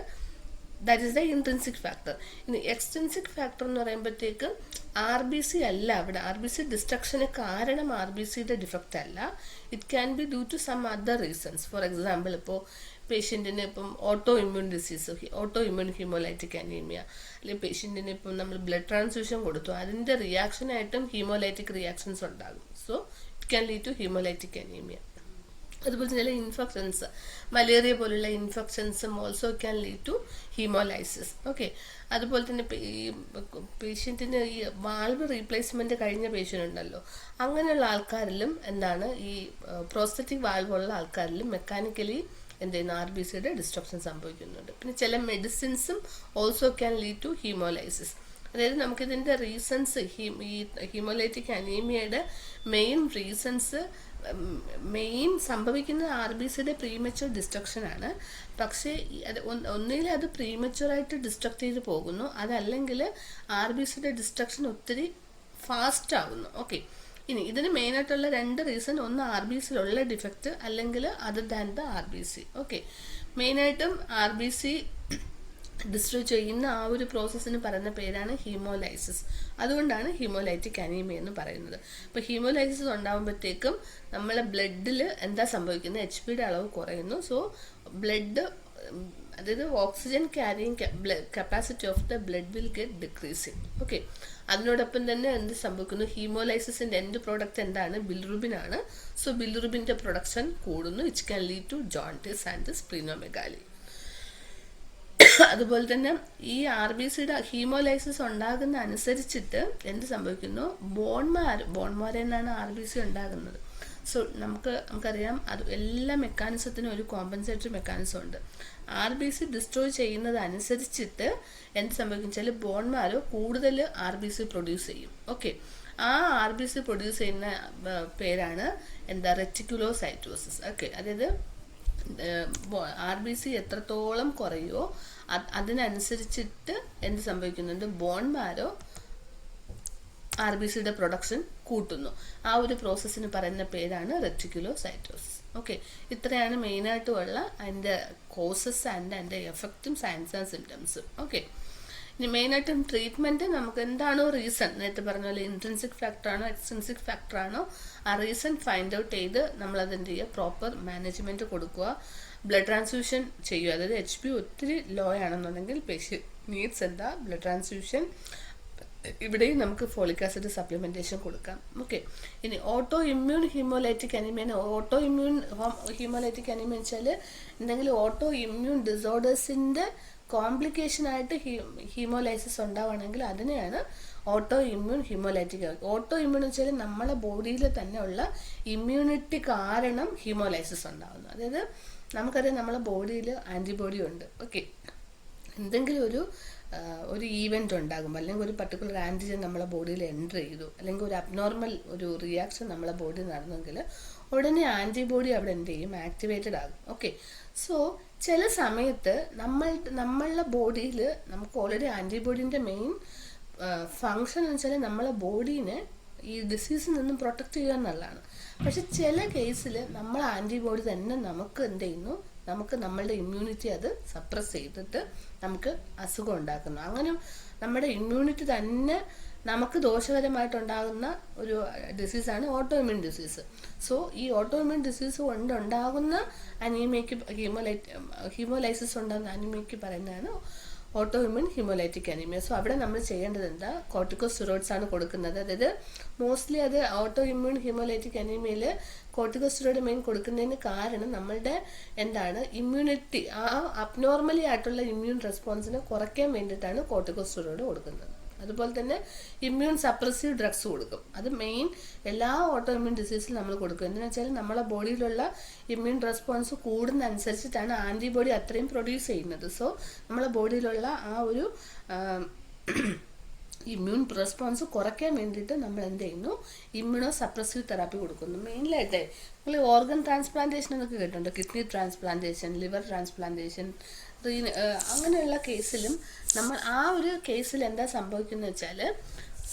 that is the intrinsic factor. ഇനി എക്സ്ട്രിൻസിക് ഫാക്ടർ എന്ന് പറയുമ്പോഴത്തേക്ക് RBC അല്ല അവിടെ, RBC ഡിസ്ട്രക്ഷന് കാരണം RBCയുടെ ഡിഫക്റ്റ് അല്ല, it can be due to some other reasons. For example, ഇപ്പോൾ പേഷ്യൻറ്റിന് ഇപ്പം auto immune disease, auto immune haemolytic anaemia, അല്ലെങ്കിൽ പേഷ്യൻറ്റിന് ഇപ്പം നമ്മൾ ബ്ലഡ് ട്രാൻസ്ഫ്യൂഷൻ കൊടുത്തു, അതിൻ്റെ റിയാക്ഷനായിട്ടും ഹീമോലൈറ്റിക് റിയാക്ഷൻസ് ഉണ്ടാകും. So it can lead to haemolytic anaemia. അതുപോലെ ചില ഇൻഫെക്ഷൻസ്, മലേറിയ പോലുള്ള ഇൻഫെക്ഷൻസും also can lead to haemolysis. Okay, അതുപോലെ തന്നെ ഈ പേഷ്യൻറ്റിന് ഈ വാൾവ് റീപ്ലേസ്മെൻറ്റ് കഴിഞ്ഞ പേഷ്യൻ്റ് ഉണ്ടല്ലോ, അങ്ങനെയുള്ള ആൾക്കാരിലും എന്താണ് ഈ പ്രോസ്റ്ററ്റിക് വാൾവ് ഉള്ള ആൾക്കാരിലും മെക്കാനിക്കലി എന്ത് ചെയ്യുന്നു, RBCയുടെ ഡിസ്ട്രക്ഷൻ സംഭവിക്കുന്നുണ്ട്. പിന്നെ ചില മെഡിസിൻസും also can lead to haemolysis. അതായത് നമുക്കിതിൻ്റെ റീസൺസ്, ഈ ഹീമോലൈറ്റിക് അനീമിയയുടെ മെയിൻ സംഭവിക്കുന്നത് RBCയുടെ പ്രീമച്വർ ഡിസ്ട്രക്ഷൻ ആണ്. പക്ഷേ അത് ഒന്നുകിൽ അത് പ്രീമച്വറായിട്ട് ഡിസ്ട്രക്ട് ചെയ്ത് പോകുന്നു, അതല്ലെങ്കിൽ RBCയുടെ ഡിസ്ട്രക്ഷൻ ഒത്തിരി ഫാസ്റ്റ് ആകുന്നു. ഓക്കെ, ഇനി ഇതിന് മെയിനായിട്ടുള്ള 2 റീസൺ, ഒന്ന് RBCയിലുള്ള ഡിഫക്റ്റ്, അല്ലെങ്കിൽ other than the RBC. Okay, മെയിനായിട്ടും RBC ഡിസ്ട്രോയ് ചെയ്യുന്ന ആ ഒരു പ്രോസസ്സിന് പറയുന്ന പേരാണ് ഹീമോലൈസിസ്. അതുകൊണ്ടാണ് ഹീമോലൈറ്റിക് അനീമിയ എന്ന് പറയുന്നത്. അപ്പോൾ ഹീമോലൈസിസ് ഉണ്ടാകുമ്പോഴത്തേക്കും നമ്മളെ ബ്ലഡിൽ എന്താ സംഭവിക്കുന്നത്, HBയുടെ അളവ് കുറയുന്നു. സോ ബ്ലഡ്, അതായത് oxygen carrying capacity of the blood will get decreasing. Okay, അതിനോടൊപ്പം തന്നെ എന്ത് സംഭവിക്കുന്നു, ഹീമോലൈസിസിൻ്റെ എൻഡ് പ്രോഡക്റ്റ് എന്താണ്, ബിലിറുബിൻ ആണ്. സോ ബിലിറുബിൻ്റെ പ്രൊഡക്ഷൻ കൂടുന്നു, which can lead to jaundice and splenomegaly. അതുപോലെ തന്നെ ഈ RBCയുടെ ഹീമോലൈസിസ് ഉണ്ടാകുന്ന അനുസരിച്ചിട്ട് എന്ത് സംഭവിക്കുന്നു, ബോൺമാരിൽ നിന്നാണ് RBC ഉണ്ടാകുന്നത്. സോ നമുക്കറിയാം, അത് എല്ലാ മെക്കാനിസത്തിനും ഒരു കോമ്പൻസേറ്ററി മെക്കാനിസം ഉണ്ട്. RBC ഡിസ്ട്രോയ് ചെയ്യുന്നത് അനുസരിച്ചിട്ട് എന്ത് സംഭവിക്കും വെച്ചാൽ ബോൺമാരോ കൂടുതൽ RBC പ്രൊഡ്യൂസ് ചെയ്യും. ഓക്കെ, ആ RBC പ്രൊഡ്യൂസ് ചെയ്യുന്ന പേരാണ് എന്താ, റെറ്റിക്കുലോസൈറ്റോസിസ്. ഓക്കെ, അതായത് RBC എത്രത്തോളം കുറയോ അതിനനുസരിച്ചിട്ട് എന്ത് സംഭവിക്കുന്നുണ്ട്, ബോൺമാരോ RBCയുടെ പ്രൊഡക്ഷൻ കൂട്ടുന്നു. ആ ഒരു പ്രോസസ്സിന് പറയുന്ന പേരാണ് റെറ്റിക്കുലോസൈറ്റോസിസ്. ഓക്കെ, ഇത്രയാണ് മെയിനായിട്ടുള്ള അതിൻ്റെ കോസസ് ആൻഡ് അതിൻ്റെ എഫക്റ്റും സയൻസ് ആൻഡ് സിംറ്റംസും. ഓക്കെ, ഇനി മെയിനായിട്ടും ട്രീറ്റ്മെൻറ്റ് നമുക്ക് എന്താണോ റീസൺ, നേരത്തെ പറഞ്ഞ പോലെ ഇൻട്രിൻസിക് ഫാക്ടറാണോ എക്സ്ട്രിൻസിക് ഫാക്ടറാണോ, ആ റീസൺ ഫൈൻഡ് ഔട്ട് ചെയ്ത് നമ്മളതെന്ത് ചെയ്യുക, പ്രോപ്പർ മാനേജ്മെൻറ്റ് കൊടുക്കുക, ബ്ലഡ് ട്രാൻസ്ഫ്യൂഷൻ ചെയ്യുക. അതായത് HB ഒത്തിരി ലോ ആണെന്നുണ്ടെങ്കിൽ പേഷ്യൻ്റ് നീഡ്സ് എന്താ, ബ്ലഡ് ട്രാൻസ്ഫ്യൂഷൻ. ഇവിടെയും നമുക്ക് ഫോളിക് ആസിഡ് സപ്ലിമെൻറ്റേഷൻ കൊടുക്കാം. ഓക്കെ, ഇനി auto immune haemolytic anaemia. Auto immune haemolytic anaemia വെച്ചാൽ എന്തെങ്കിലും ഓട്ടോ ഇമ്മ്യൂൺ ഡിസോർഡേഴ്സിൻ്റെ കോംപ്ലിക്കേഷനായിട്ട് ഹീമോലൈസിസ് ഉണ്ടാവുകയാണെങ്കിൽ അതിനെയാണ് auto immune haemolytic. Auto immune വെച്ചാൽ നമ്മളെ ബോഡിയിൽ തന്നെ ഉള്ള ഇമ്മ്യൂണിറ്റി കാരണം ഹീമോലൈസിസ് ഉണ്ടാകുന്നു. അതായത് നമുക്കറിയാം നമ്മളെ ബോഡിയിൽ ആൻറ്റിബോഡി ഉണ്ട്. ഓക്കെ, എന്തെങ്കിലും ഒരു ഈവൻറ്റ് ഉണ്ടാകുമ്പോൾ, അല്ലെങ്കിൽ ഒരു പർട്ടിക്കുലർ ആൻറ്റിജൻ നമ്മളെ ബോഡിയിൽ എൻ്റർ ചെയ്തു, അല്ലെങ്കിൽ ഒരു അബ്നോർമൽ ഒരു റിയാക്ഷൻ നമ്മളെ ബോഡിയിൽ നടന്നെങ്കിൽ ഉടനെ ആൻറ്റിബോഡി അവിടെ എന്ത് ചെയ്യും, ആക്ടിവേറ്റഡ് ആകും. ഓക്കെ, സോ ചില സമയത്ത് നമ്മളുടെ ബോഡിയിൽ നമുക്ക് ഓൾറെഡി ആൻറ്റിബോഡീൻ്റെ മെയിൻ ഫങ്ഷൻ എന്ന് വെച്ചാൽ നമ്മളെ ബോഡീനെ ഈ ഡിസീസിൽ നിന്നും പ്രൊട്ടക്റ്റ് ചെയ്യുക എന്നുള്ളതാണ്. പക്ഷെ ചില കേസിൽ നമ്മളെ ആൻറ്റിബോഡി തന്നെ നമുക്ക് എന്ത് ചെയ്യുന്നു, നമുക്ക് നമ്മളുടെ ഇമ്മ്യൂണിറ്റി അത് സപ്രസ് ചെയ്തിട്ട് നമുക്ക് അസുഖം ഉണ്ടാക്കുന്നു. അങ്ങനെ നമ്മുടെ ഇമ്മ്യൂണിറ്റി തന്നെ നമുക്ക് ദോഷകരമായിട്ടുണ്ടാകുന്ന ഒരു ഡിസീസാണ് ഓട്ടോ ഇമ്മ്യൂൺ ഡിസീസ്. സോ ഈ ഓട്ടോ ഇമ്മ്യൂൺ ഡിസീസ് കൊണ്ടുണ്ടാകുന്ന അനീമിയയ്ക്ക് ഹീമോലൈസിസ് ഉണ്ടാകുന്ന അനീമിയയ്ക്ക് പറയുന്നതാണ് auto immune haemolytic anaemia. So അവിടെ നമ്മൾ ചെയ്യേണ്ടത് എന്താ, കോർട്ടിക്കോസ്റ്റെറോയിഡ്സ് ആണ് കൊടുക്കുന്നത്. അതായത് മോസ്റ്റ്ലി അത് auto immune haemolytic അനീമിയയിൽ corticosteroid main കൊടുക്കുന്നതിന് കാരണം നമ്മളുടെ എന്താണ് ഇമ്മ്യൂണിറ്റി, ആ അബ്നോർമലി ആയിട്ടുള്ള ഇമ്മ്യൂൺ റെസ്പോൺസിനെ കുറയ്ക്കാൻ വേണ്ടിയിട്ടാണ് കോർട്ടിക്കോസ്റ്റെറോയിഡ് കൊടുക്കുന്നത്. അതുപോലെ തന്നെ ഇമ്മ്യൂൺ സപ്രസീവ് ഡ്രഗ്സ് കൊടുക്കും. അത് മെയിൻ എല്ലാ ഓട്ടോ ഇമ്മ്യൂൺ ഡിസീസിലും നമ്മൾ കൊടുക്കും. എന്തെന്ന് വെച്ചാൽ നമ്മളെ ബോഡിയിലുള്ള ഇമ്മ്യൂൺ റെസ്പോൺസ് കൂടുന്ന അനുസരിച്ചിട്ടാണ് ആൻറ്റിബോഡി അത്രയും പ്രൊഡ്യൂസ് ചെയ്യുന്നത്. സോ നമ്മളെ ബോഡിയിലുള്ള ആ ഒരു ഇമ്മ്യൂൺ റെസ്പോൺസ് കുറയ്ക്കാൻ വേണ്ടിയിട്ട് നമ്മൾ എന്ത് ചെയ്യുന്നു, ഇമ്മ്യൂണോ സപ്രസീവ് തെറാപ്പി കൊടുക്കുന്നു. മെയിൻലായിട്ട് നിങ്ങൾ ഓർഗൻ ട്രാൻസ്പ്ലാന്റേഷൻ എന്നൊക്കെ കേട്ടിട്ടുണ്ട്. കിഡ്നി ട്രാൻസ്പ്ലാന്റേഷൻ, ലിവർ ട്രാൻസ്പ്ലാന്റേഷൻ, അങ്ങനെയുള്ള കേസിലും നമ്മൾ ആ ഒരു കേസിൽ എന്താ സംഭവിക്കുന്നത് വെച്ചാൽ,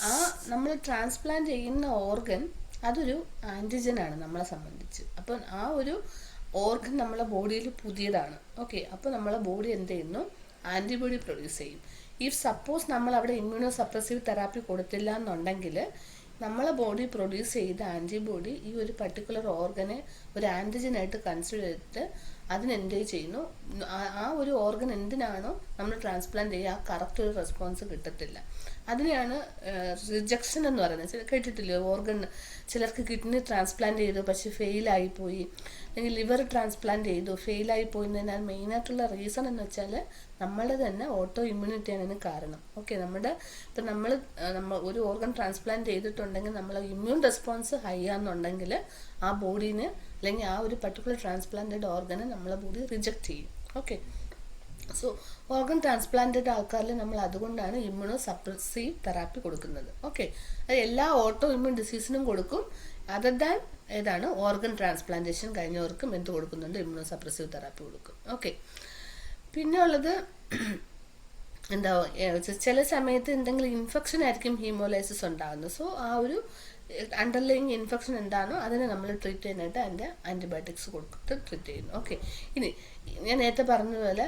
ആ നമ്മൾ ട്രാൻസ്പ്ലാന്റ് ചെയ്യുന്ന ഓർഗൻ അതൊരു ആൻറ്റിജനാണ് നമ്മളെ സംബന്ധിച്ച്. അപ്പം ആ ഒരു ഓർഗൻ നമ്മളെ ബോഡിയിൽ പുതിയതാണ്. ഓക്കെ, അപ്പോൾ നമ്മളെ ബോഡി എന്ത് ചെയ്യുന്നു, ആൻറ്റിബോഡി പ്രൊഡ്യൂസ് ചെയ്യും. ഇഫ് സപ്പോസ് നമ്മൾ അവിടെ ഇമ്മ്യൂണോ സപ്രസീവ് തെറാപ്പി കൊടുത്തില്ല എന്നുണ്ടെങ്കിൽ നമ്മളെ ബോഡി പ്രൊഡ്യൂസ് ചെയ്ത ആൻറ്റിബോഡി ഈ ഒരു പർട്ടിക്കുലർ ഓർഗനെ ഒരു ആൻറ്റിജനായിട്ട് കൺസിഡർ ചെയ്തിട്ട് അതിനെന്ത് ചെയ്യുന്നു, ആ ഒരു ഓർഗൻ എന്തിനാണോ നമ്മൾ ട്രാൻസ്പ്ലാന്റ് ചെയ്യുക ആ കറക്റ്റ് ഒരു റെസ്പോൺസ് കിട്ടത്തില്ല. അതിനെയാണ് റിജക്ഷൻ എന്ന് പറയുന്നത്. കേട്ടിട്ടില്ലേ, ഓർഗൻ ചിലർക്ക് കിഡ്നി ട്രാൻസ്പ്ലാന്റ് ചെയ്തു പക്ഷെ ഫെയിലായിപ്പോയി, അല്ലെങ്കിൽ ലിവർ ട്രാൻസ്പ്ലാന്റ് ചെയ്തു ഫെയിലായി പോയതിനാൽ മെയിനായിട്ടുള്ള റീസൺ എന്ന് വെച്ചാൽ നമ്മുടെ തന്നെ ഓട്ടോ ഇമ്മ്യൂണിറ്റിയാണ് ഇതിന് കാരണം. ഓക്കെ, ഇപ്പം നമ്മൾ ഒരു ഓർഗൻ ട്രാൻസ്പ്ലാന്റ് ചെയ്തിട്ടുണ്ടെങ്കിൽ നമ്മളെ ഇമ്മ്യൂൺ റെസ്പോൺസ് ഹൈ ആണെന്നുണ്ടെങ്കിൽ ആ ബോഡീനെ അല്ലെങ്കിൽ ആ ഒരു പർട്ടിക്കുലർ ട്രാൻസ്പ്ലാന്റഡ് ഓർഗനെ നമ്മളെ ബോഡി റിജക്റ്റ് ചെയ്യും. ഓക്കെ, സോ ഓർഗൻ ട്രാൻസ്പ്ലാന്റഡ് ആൾക്കാരിൽ നമ്മൾ അതുകൊണ്ടാണ് ഇമ്മ്യൂണോ സപ്രസീവ് തെറാപ്പി കൊടുക്കുന്നത്. ഓക്കെ, അത് എല്ലാ ഓട്ടോ ഇമ്മ്യൂൺ ഡിസീസിനും കൊടുക്കും. അതർ ദാൻ ഏതാണ് ഓർഗൻ ട്രാൻസ്പ്ലാന്റേഷൻ കഴിഞ്ഞവർക്കും എന്ത് കൊടുക്കുന്നുണ്ട്, ഇമ്മ്യൂണോ സപ്രസീവ് തെറാപ്പി കൊടുക്കും. ഓക്കെ, പിന്നെ ഉള്ളത് എന്താ, ചില സമയത്ത് എന്തെങ്കിലും ഇൻഫെക്ഷൻ ആയിരിക്കും ഹീമോലൈസിസ് ഉണ്ടാകുന്നത്. സോ ആ ഒരു അണ്ടർലൈങ് ഇൻഫെക്ഷൻ എന്താണോ അതിനെ നമ്മൾ ട്രീറ്റ് ചെയ്യാനായിട്ട് അതിൻ്റെ ആൻറ്റിബയോട്ടിക്സ് കൊടുത്തിട്ട് ട്രീറ്റ് ചെയ്യുന്നു. ഓക്കെ, ഇനി ഞാൻ നേരത്തെ പറഞ്ഞതുപോലെ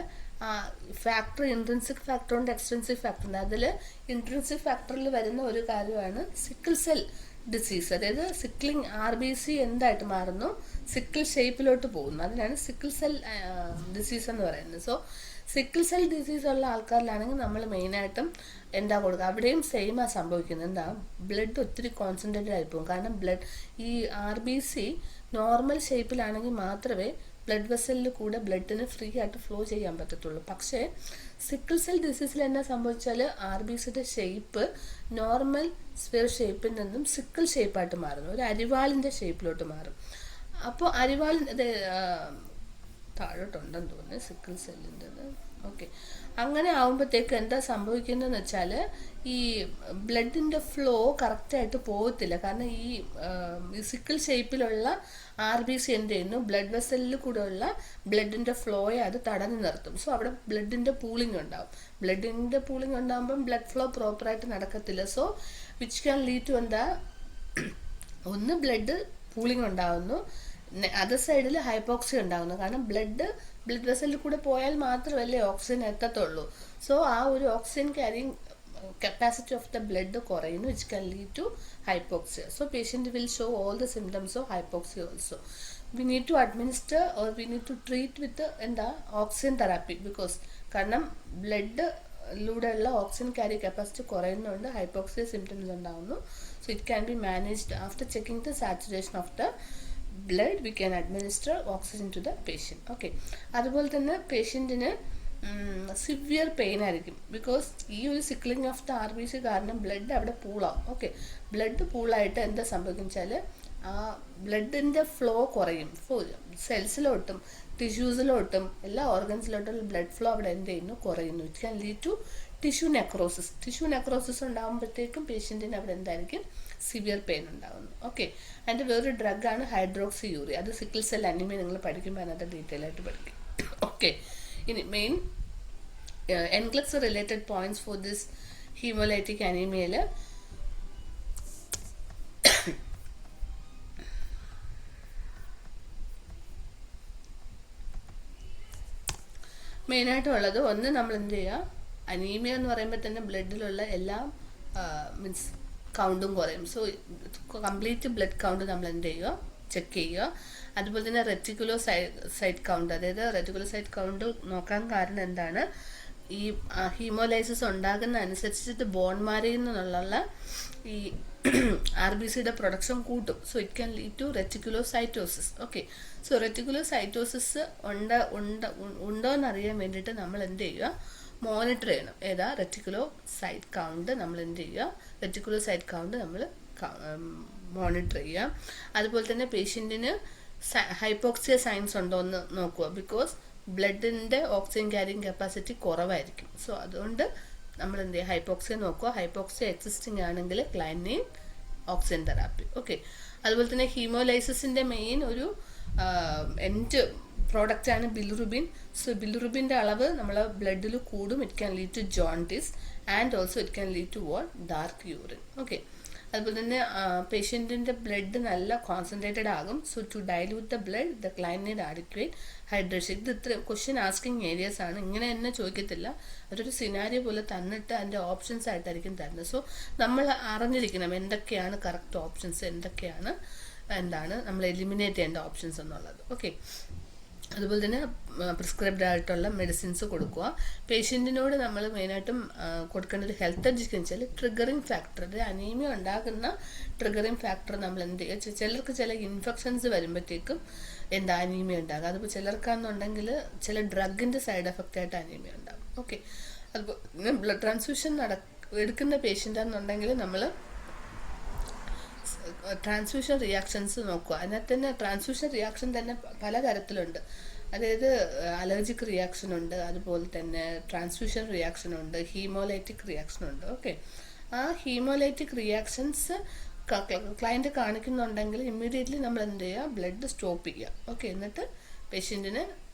ഫാക്ടർ, ഇൻട്രിൻസിക് ഫാക്ടറുണ്ട്, എക്സ്ട്രിൻസിക് ഫാക്ടറുണ്ട്. അതിൽ ഇൻട്രിൻസിക് ഫാക്ടറിൽ വരുന്ന ഒരു കാര്യമാണ് സിക്കിൾ സെൽ ഡിസീസ്. അതായത് സിക്ലിംഗ് RBC എന്തായിട്ട് മാറുന്നു, സിക്കിൾ ഷേപ്പിലോട്ട് പോകുന്നു. അതിനാണ് സിക്കിൾ സെൽ ഡിസീസ് എന്ന് പറയുന്നത്. സോ സിക്കിൾ സെൽ ഡിസീസ് ഉള്ള ആൾക്കാരിലാണെങ്കിൽ നമ്മൾ മെയിനായിട്ടും എന്താ കൊടുക്കുക, അവിടെയും സെയിമാണ് സംഭവിക്കുന്നത്. എന്താ, ബ്ലഡ് ഒത്തിരി കോൺസെൻട്രേറ്റഡ് ആയിപ്പോകും. കാരണം ബ്ലഡ് ഈ RBC നോർമൽ ഷേപ്പിലാണെങ്കിൽ മാത്രമേ ബ്ലഡ് വെസലിൽ കൂടെ ബ്ലഡിന് ഫ്രീ ആയിട്ട് ഫ്ലോ ചെയ്യാൻ പറ്റത്തുള്ളൂ. പക്ഷേ സിക്കിൾ സെൽ ഡിസീസിൽ എന്നാ സംഭവിച്ചാൽ RBCയുടെ ഷേപ്പ് നോർമൽ സ്ഫിയർ ഷേപ്പിൽ നിന്നും സിക്കിൾ ഷേപ്പായിട്ട് മാറുന്നു, ഒരു അരിവാളിൻ്റെ ഷേപ്പിലോട്ട് മാറും. അപ്പോൾ അരിവാളിൻ്റെ താഴോട്ടുണ്ടെന്ന് തോന്നുന്നു സിക്കിൾ സെല്ലിൻ്റെത്. ഓക്കെ, അങ്ങനെ ആകുമ്പോഴത്തേക്ക് എന്താ സംഭവിക്കുന്നതെന്ന് വെച്ചാൽ ഈ ബ്ലഡിൻ്റെ ഫ്ലോ കറക്റ്റായിട്ട് പോകത്തില്ല. കാരണം ഈ സിക്കിൾ ഷേപ്പിലുള്ള RBC എന്ത് ചെയ്യുന്നു, ബ്ലഡ് വെസലിൽ കൂടെയുള്ള ബ്ലഡിൻ്റെ ഫ്ലോയെ അത് തടഞ്ഞു നിർത്തും. സോ അവിടെ ബ്ലഡിൻ്റെ പൂളിംഗ് ഉണ്ടാവും. ബ്ലഡിൻ്റെ പൂളിംഗ് ഉണ്ടാകുമ്പം ബ്ലഡ് ഫ്ലോ പ്രോപ്പറായിട്ട് നടക്കത്തില്ല. So which can lead to എന്താ, ഒന്ന് ബ്ലഡ് പൂളിംഗ് ഉണ്ടാകുന്നു, അതർ സൈഡിൽ ഹൈപ്പോക്സി ഉണ്ടാകുന്നു. കാരണം ബ്ലഡ് വെസലിൽ കൂടെ പോയാൽ മാത്രമല്ലേ ഓക്സിജൻ എത്തത്തുള്ളൂ. സോ ആ ഒരു oxygen carrying capacity of the blood കുറയുന്നു, which can lead to hypoxia. So patient will show all the symptoms of hypoxia also. We need to administer or we need to treat with എന്താ oxygen therapy, because കാരണം ബ്ലഡിലൂടെയുള്ള oxygen carry capacity കുറയുന്നുണ്ട്, hypoxia symptoms ഉണ്ടാകുന്നു. So it can be managed after checking the saturation of the blood. We can administer oxygen to the patient. Okay, അതുപോലെ തന്നെ പേഷ്യൻറ്റിന് severe pain ആയിരിക്കും. Because ഈ ഒരു സിക്ലിംഗ് ഓഫ് ദ RBC കാരണം blood അവിടെ പൂളാവും. ഓക്കെ, ബ്ലഡ് പൂളായിട്ട് എന്താ സംഭവിക്കും വെച്ചാൽ ആ ബ്ലഡിൻ്റെ ഫ്ലോ കുറയും. സെൽസിലോട്ടും ടിഷ്യൂസിലോട്ടും എല്ലാ ഓർഗൻസിലോട്ടും ബ്ലഡ് ഫ്ലോ അവിടെ എന്ത് ചെയ്യുന്നു, കുറയുന്നു. It can lead to tissue necrosis ഉണ്ടാകുമ്പോഴത്തേക്കും പേഷ്യൻറ്റിന് അവിടെ എന്തായിരിക്കും, സിവിയർ പെയിൻ ഉണ്ടാകുന്നു. ഓക്കെ, അതിൻ്റെ വേറൊരു ഡ്രഗാണ് ഹൈഡ്രോക്സി യൂറിയ. അത് സിക്കിൾ സെൽ അനീമിയ നിങ്ങൾ പഠിക്കുമ്പോൾ അതിനകത്ത് ഡീറ്റെയിൽ ആയിട്ട് പഠിക്കും. ഓക്കെ, ഇനി main NCLEX related points for this haemolytic അനീമിയയിൽ മെയിനായിട്ടുള്ളത്, ഒന്ന് നമ്മൾ എന്ത് ചെയ്യുക, അനീമിയ എന്ന് പറയുമ്പോൾ തന്നെ ബ്ലഡിലുള്ള എല്ലാം മീൻസ് കൗണ്ടും കുറയും. സോ കംപ്ലീറ്റ് ബ്ലഡ് കൗണ്ട് നമ്മൾ എന്ത് ചെയ്യുക, ചെക്ക് ചെയ്യുക. അതുപോലെ തന്നെ റെറ്റിക്കുലോസൈറ്റ് കൗണ്ട്, അതായത് റെറ്റിക്കുലോസൈറ്റ് കൗണ്ട് നോക്കാൻ കാരണം എന്താണ്, ഈ ഹീമോലൈസിസ് ഉണ്ടാകുന്ന അനുസരിച്ചിട്ട് ബോൺ മാരിയിൽ നിന്നുള്ള ഈ RBCയുടെ പ്രൊഡക്ഷൻ കൂട്ടും. So it can lead to reticulocytosis. Okay, so reticulocytosis ഉണ്ടോ എന്നറിയാൻ വേണ്ടിയിട്ട് നമ്മൾ എന്ത് ചെയ്യുക, മോണിറ്റർ ചെയ്യണം. ഏതാ? റെറ്റിക്കുലോസൈറ്റ് കൗണ്ട് നമ്മൾ എന്ത് ചെയ്യുക? റെറ്റിക്കുലോസൈറ്റ് കൗണ്ട് നമ്മൾ മോണിറ്റർ ചെയ്യുക. അതുപോലെ തന്നെ പേഷ്യൻറ്റിന് ഹൈപ്പോക്സിയ സൈൻസ് ഉണ്ടോ എന്ന് നോക്കുക. ബിക്കോസ് ബ്ലഡിൻ്റെ ഓക്സിജൻ ക്യാരിങ് കപ്പാസിറ്റി കുറവായിരിക്കും. സോ അതുകൊണ്ട് നമ്മൾ എന്ത് ചെയ്യുക? ഹൈപ്പോക്സിയ നോക്കുക. ഹൈപ്പോക്സിയ എക്സിസ്റ്റിംഗ് ആണെങ്കിൽ ക്ലൈൻറ്റിൻ ഓക്സിജൻ തെറാപ്പി. ഓക്കെ. അതുപോലെ തന്നെ ഹീമോലൈസിസിൻ്റെ മെയിൻ ഒരു എൻഡ് പ്രോഡക്റ്റാണ് ബിലിറുബിൻ. സോ ബിലിറുബിൻ്റെ അളവ് നമ്മളെ ബ്ലഡിൽ കൂടും. It can lead to jaundice and also it can lead to what? Dark urine. Okay. അതുപോലെ തന്നെ പേഷ്യൻറ്റിൻ്റെ ബ്ലഡ് നല്ല കോൺസെൻട്രേറ്റഡ് ആകും. So to dilute the blood the client need adequate hydration. ഇത് ഇത്ര ക്വസ്റ്റ്യൻ ആസ്കിങ് ഏരിയാസ് ആണ്. ഇങ്ങനെ തന്നെ ചോദിക്കത്തില്ല. അതൊരു സിനാരിയോ പോലെ തന്നിട്ട് അതിൻ്റെ ഓപ്ഷൻസ് ആയിട്ടായിരിക്കും തരുന്നത്. സോ നമ്മൾ അറിഞ്ഞിരിക്കണം എന്തൊക്കെയാണ് കറക്റ്റ് ഓപ്ഷൻസ്, എന്തൊക്കെയാണ് നമ്മൾ എലിമിനേറ്റ് ചെയ്യേണ്ട ഓപ്ഷൻസ് എന്നുള്ളത്. ഓക്കെ. അതുപോലെ തന്നെ പ്രിസ്ക്രൈബ്ഡ് ആയിട്ടുള്ള മെഡിസിൻസ് കൊടുക്കുക. പേഷ്യൻറ്റിനോട് നമ്മൾ മെയിനായിട്ടും കൊടുക്കേണ്ട ഒരു ഹെൽത്ത് എഡ്യൂക്കേഷൻ വെച്ചാൽ ട്രിഗറിങ് ഫാക്ടർ, അത് അനീമിയ ഉണ്ടാകുന്ന ട്രിഗറിങ് ഫാക്ടർ നമ്മൾ എന്ത് ചെയ്യുക? ചിലർക്ക് ചില ഇൻഫെക്ഷൻസ് വരുമ്പോഴത്തേക്കും അനീമിയ ഉണ്ടാകും. അതിപ്പോൾ ചിലർക്കാണെന്നുണ്ടെങ്കിൽ ചില ഡ്രഗിൻ്റെ സൈഡ് എഫക്റ്റ് ആയിട്ട് അനീമിയ ഉണ്ടാകും. ഓക്കെ. അതുപോലെ ബ്ലഡ് ട്രാൻസ്ഫ്യൂഷൻ എടുക്കുന്ന പേഷ്യൻ്റാണെന്നുണ്ടെങ്കിൽ നമ്മൾ ട്രാൻസ്ഫ്യൂഷൻ റിയാക്ഷൻസ് നോക്കുക. അതിനകത്ത് തന്നെ ട്രാൻസ്ഫ്യൂഷൻ റിയാക്ഷൻ തന്നെ പല തരത്തിലുണ്ട്. അതായത് അലർജിക് റിയാക്ഷൻ ഉണ്ട്, അതുപോലെ തന്നെ ട്രാൻസ്ഫ്യൂഷൻ റിയാക്ഷൻ ഉണ്ട്, ഹീമോലൈറ്റിക് റിയാക്ഷൻ ഉണ്ട്. ഓക്കെ. ആ ഹീമോലൈറ്റിക് റിയാക്ഷൻസ് ക്ലയൻറ്റ് കാണിക്കുന്നുണ്ടെങ്കിൽ ഇമ്മീഡിയറ്റ്ലി നമ്മൾ എന്ത് ചെയ്യുക? ബ്ലഡ് സ്റ്റോപ്പ് ചെയ്യുക. ഓക്കെ. എന്നിട്ട് പേഷ്യൻറ്റിന്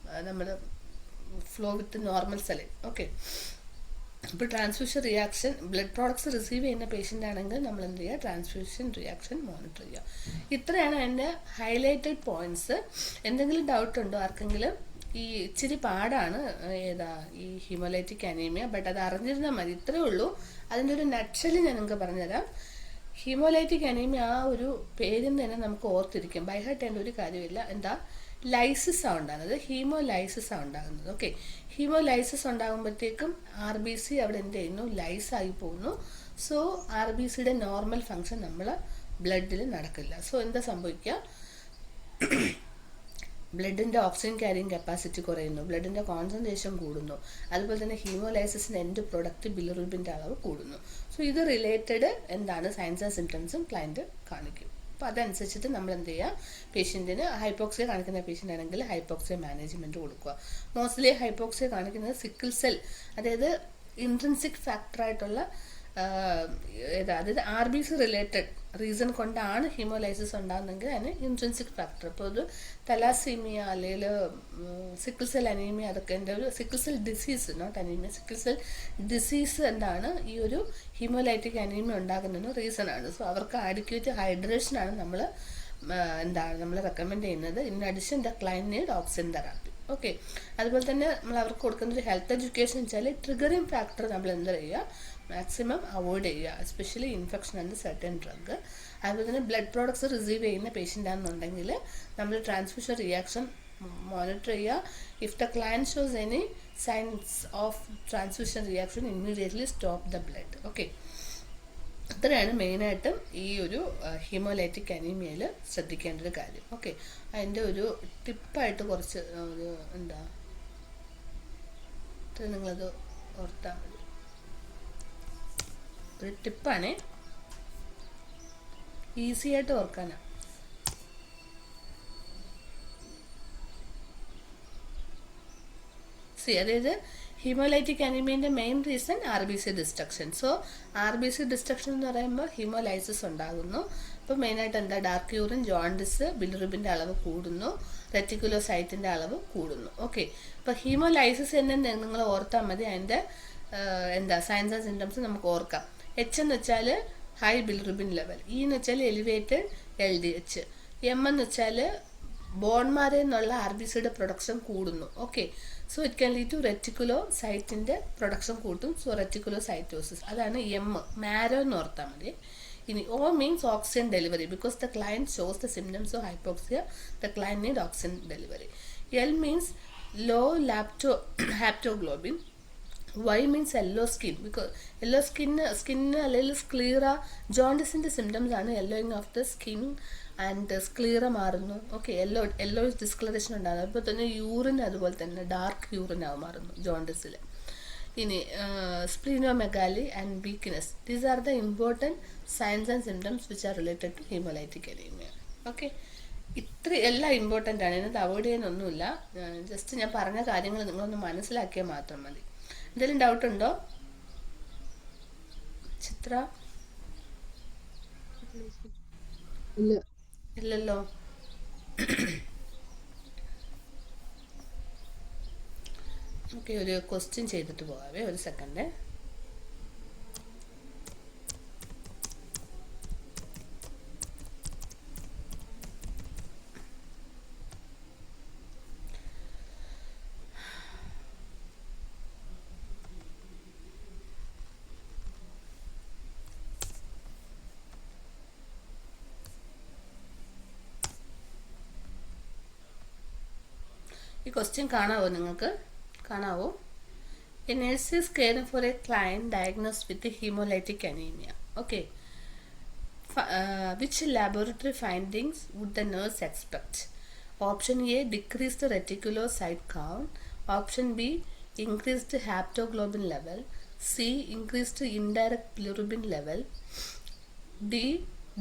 നമ്മൾ flow with normal saline. Okay. ഇപ്പോൾ transfusion reaction blood products receive ചെയ്യുന്ന പേഷ്യൻ്റ് ആണെങ്കിൽ നമ്മൾ എന്ത് ചെയ്യുക? ട്രാൻസ്ഫ്യൂഷൻ റിയാക്ഷൻ മോണിറ്റർ ചെയ്യുക. ഇത്രയാണ് എൻ്റെ ഹൈലൈറ്റഡ് പോയിന്റ്സ്. എന്തെങ്കിലും ഡൗട്ട് ഉണ്ടോ ആർക്കെങ്കിലും? ഈ ഇച്ചിരി പാടാണ് ഈ ഹീമോലൈറ്റിക് അനീമിയ, ബട്ട് അത് അറിഞ്ഞിരുന്നാൽ മതി. ഇത്രയേ ഉള്ളൂ. അതിൻ്റെ ഒരു നട്ട്ഷെല്ല് ഞാൻ നിങ്ങൾക്ക് പറഞ്ഞുതരാം. ഹീമോലൈറ്റിക് അനീമിയ ആ ഒരു പേരിൽ തന്നെ നമുക്ക് ഓർത്തിരിക്കും. ബൈഹാർട്ട് ചെയ്യേണ്ട ഒരു കാര്യമില്ല. ലൈസിസ് ആണ് ഉണ്ടാകുന്നത്, ഹീമോലൈസിസ് ആണ് ഉണ്ടാകുന്നത്. ഓക്കെ. ഹീമോലൈസിസ് ഉണ്ടാകുമ്പോഴത്തേക്കും RBC അവിടെ എന്ത് ചെയ്യുന്നു? ലൈസായി പോകുന്നു. സോ RBCയുടെ നോർമൽ ഫങ്ഷൻ നമ്മൾ ബ്ലഡിൽ നടക്കില്ല. സോ എന്താ സംഭവിക്കുക? ബ്ലഡിൻ്റെ ഓക്സിജൻ ക്യാരിങ് കപ്പാസിറ്റി കുറയുന്നു, ബ്ലഡിൻ്റെ കോൺസെൻട്രേഷൻ കൂടുന്നു. അതുപോലെ തന്നെ ഹീമോലൈസിസിൻ്റെ എൻഡ് പ്രൊഡക്റ്റ് ബിലിറുബിൻ്റെ അളവ് കൂടുന്നു. സോ ഇത് റിലേറ്റഡ് സയൻസ് ആൻഡ് സിംറ്റംസും ക്ലയൻറ്റ് കാണിക്കും. അപ്പോൾ അതനുസരിച്ചിട്ട് നമ്മൾ എന്ത് ചെയ്യുക? പേഷ്യൻറ്റിന് ഹൈപ്പോക്സിയ കാണിക്കുന്ന പേഷ്യൻ്റ് ആണെങ്കിൽ ഹൈപ്പോക്സിയ മാനേജ്മെൻറ്റ് കൊടുക്കുക. മോസ്റ്റ്ലി ഹൈപ്പോക്സിയ കാണിക്കുന്നത് സിക്കിൾ സെൽ, അതായത് ഇൻട്രിൻസിക് ഫാക്ടറായിട്ടുള്ള അതായത് RBC റിലേറ്റഡ് റീസൺ കൊണ്ടാണ് ഹീമോലൈസിസ് ഉണ്ടാകുന്നെങ്കിൽ അതിന് ഇൻട്രിൻസിക് ഫാക്ടർ. ഇപ്പോൾ ഒരു തലാസീമിയ അല്ലെങ്കിൽ സിക്കിൾ സെൽ അനീമിയ, അതൊക്കെ എൻ്റെ ഒരു sickle cell disease, not anaemia, sickle cell disease ഈ ഒരു ഹീമോലൈറ്റിക് അനീമിയ ഉണ്ടാകുന്നതിന് റീസൺ ആണ്. സോ അവർക്ക് ആഡിക്വേറ്റ് ഹൈഡ്രേഷനാണ് നമ്മൾ റെക്കമെൻഡ് ചെയ്യുന്നത്. In addition the client need oxygen therapy. Okay. അതുപോലെ തന്നെ നമ്മൾ അവർക്ക് കൊടുക്കുന്ന ഒരു ഹെൽത്ത് എഡ്യൂക്കേഷൻ വെച്ചാൽ ട്രിഗറിങ് ഫാക്ടർ നമ്മൾ എന്താ ചെയ്യുക? മാക്സിമം അവോയ്ഡ് ചെയ്യുക, especially infection and certain drug. അതുപോലെ തന്നെ ബ്ലഡ് പ്രോഡക്ട്സ് റിസീവ് ചെയ്യുന്ന പേഷ്യൻ്റ് ആണെന്നുണ്ടെങ്കിൽ നമ്മൾ ട്രാൻസ്ഫ്യൂഷൻ റിയാക്ഷൻ മോണിറ്റർ ചെയ്യുക. If the client shows any signs of transfusion reaction immediately stop the blood. Okay. ഇത്രയാണ് മെയിനായിട്ടും ഈ ഒരു ഹീമോലൈറ്റിക് അനീമിയയിൽ ശ്രദ്ധിക്കേണ്ട ഒരു കാര്യം. ഓക്കെ. അതിൻ്റെ ഒരു ടിപ്പായിട്ട് കുറച്ച് നിങ്ങളത് ഓർത്താൽ മതി. ഒരു ടിപ്പാണേ, ഈസി ആയിട്ട് ഓർക്കാനാണ്. അതായത് ഹീമോലൈറ്റിക് അനീമിയൻ്റെ main reason RBC destruction. So RBC destruction എന്ന് പറയുമ്പോൾ ഹീമോലൈസിസ് ഉണ്ടാകുന്നു. അപ്പോൾ മെയിനായിട്ട് ഡാർക്ക് യൂറിൻ, ജോണ്ടിസ്, ബിലിറുബിൻ്റെ അളവ് കൂടുന്നു, റെറ്റിക്കുലോസൈറ്റിൻ്റെ അളവ് കൂടുന്നു. ഓക്കെ. അപ്പോൾ ഹീമോലൈസിസ് തന്നെ നിങ്ങൾ ഓർത്താൽ മതി. അതിൻ്റെ സയൻസ് ആൻഡ് സിംറ്റംസ് നമുക്ക് ഓർക്കാം. H എന്ന് വെച്ചാൽ ഹൈ ബിലിറുബിൻ ലെവൽ, E എന്ന് വെച്ചാൽ എലിവേറ്റഡ് LDH, M എന്ന് വെച്ചാൽ ബോൺമാരിൽ നിന്നുള്ള RBCയുടെ പ്രൊഡക്ഷൻ കൂടുന്നു. Okay. So it can lead to റെറ്റിക്കുലോസൈറ്റിൻ്റെ പ്രൊഡക്ഷൻ കൂട്ടും. സോ റെറ്റിക്കുലോസൈറ്റോസിസ്, അതാണ് M. മാരോ എന്ന് ഓർത്താൽ മതി. ഇനി O means oxygen delivery, because the client shows the symptoms of hypoxia, the client need oxygen delivery. L means low haptoglobin. Y means yellow skin, because yellow skin അല്ലെങ്കിൽ sclera, ജോണ്ടിസിൻ്റെ symptoms ആണ് yellowing of the skin and sclera മാറുന്നു. Okay. Yellow discolouration ഉണ്ടാകുന്നു. അപ്പോൾ തന്നെ urine അതുപോലെ തന്നെ dark urine ആവും മാറുന്നു ജോണ്ടിസിൽ. ഇനി splenomegaly and weakness, these are the important science and symptoms which are related to haemolytic anaemia. Okay, ഇത്ര എല്ലാം ഇമ്പോർട്ടൻ്റ് ആണ്, ഇതിനകത്ത് അവോയ്ഡ് ചെയ്യാനൊന്നുമില്ല. ജസ്റ്റ് ഞാൻ പറഞ്ഞ കാര്യങ്ങൾ നിങ്ങളൊന്ന് മനസ്സിലാക്കിയാൽ മാത്രം മതി. എന്തെങ്കിലും ഡൗട്ട് ഉണ്ടോ ചിത്ര? ഇല്ലല്ലോ. ഓക്കെ, ഒരു ക്വസ്റ്റ്യൻ ചെയ്തിട്ട് പോകാവേ, ഒരു സെക്കൻഡ്. ഈ ക്വസ്റ്റ്യൻ കാണാവോ നിങ്ങൾക്ക്? കാണാവോ? A nurse is caring for a client diagnosed with hemolytic anemia. Okay. Which laboratory findings would the nurse expect? Option A, decreased reticulocyte count. Option B, increased haptoglobin level. C, increased indirect bilirubin level. D,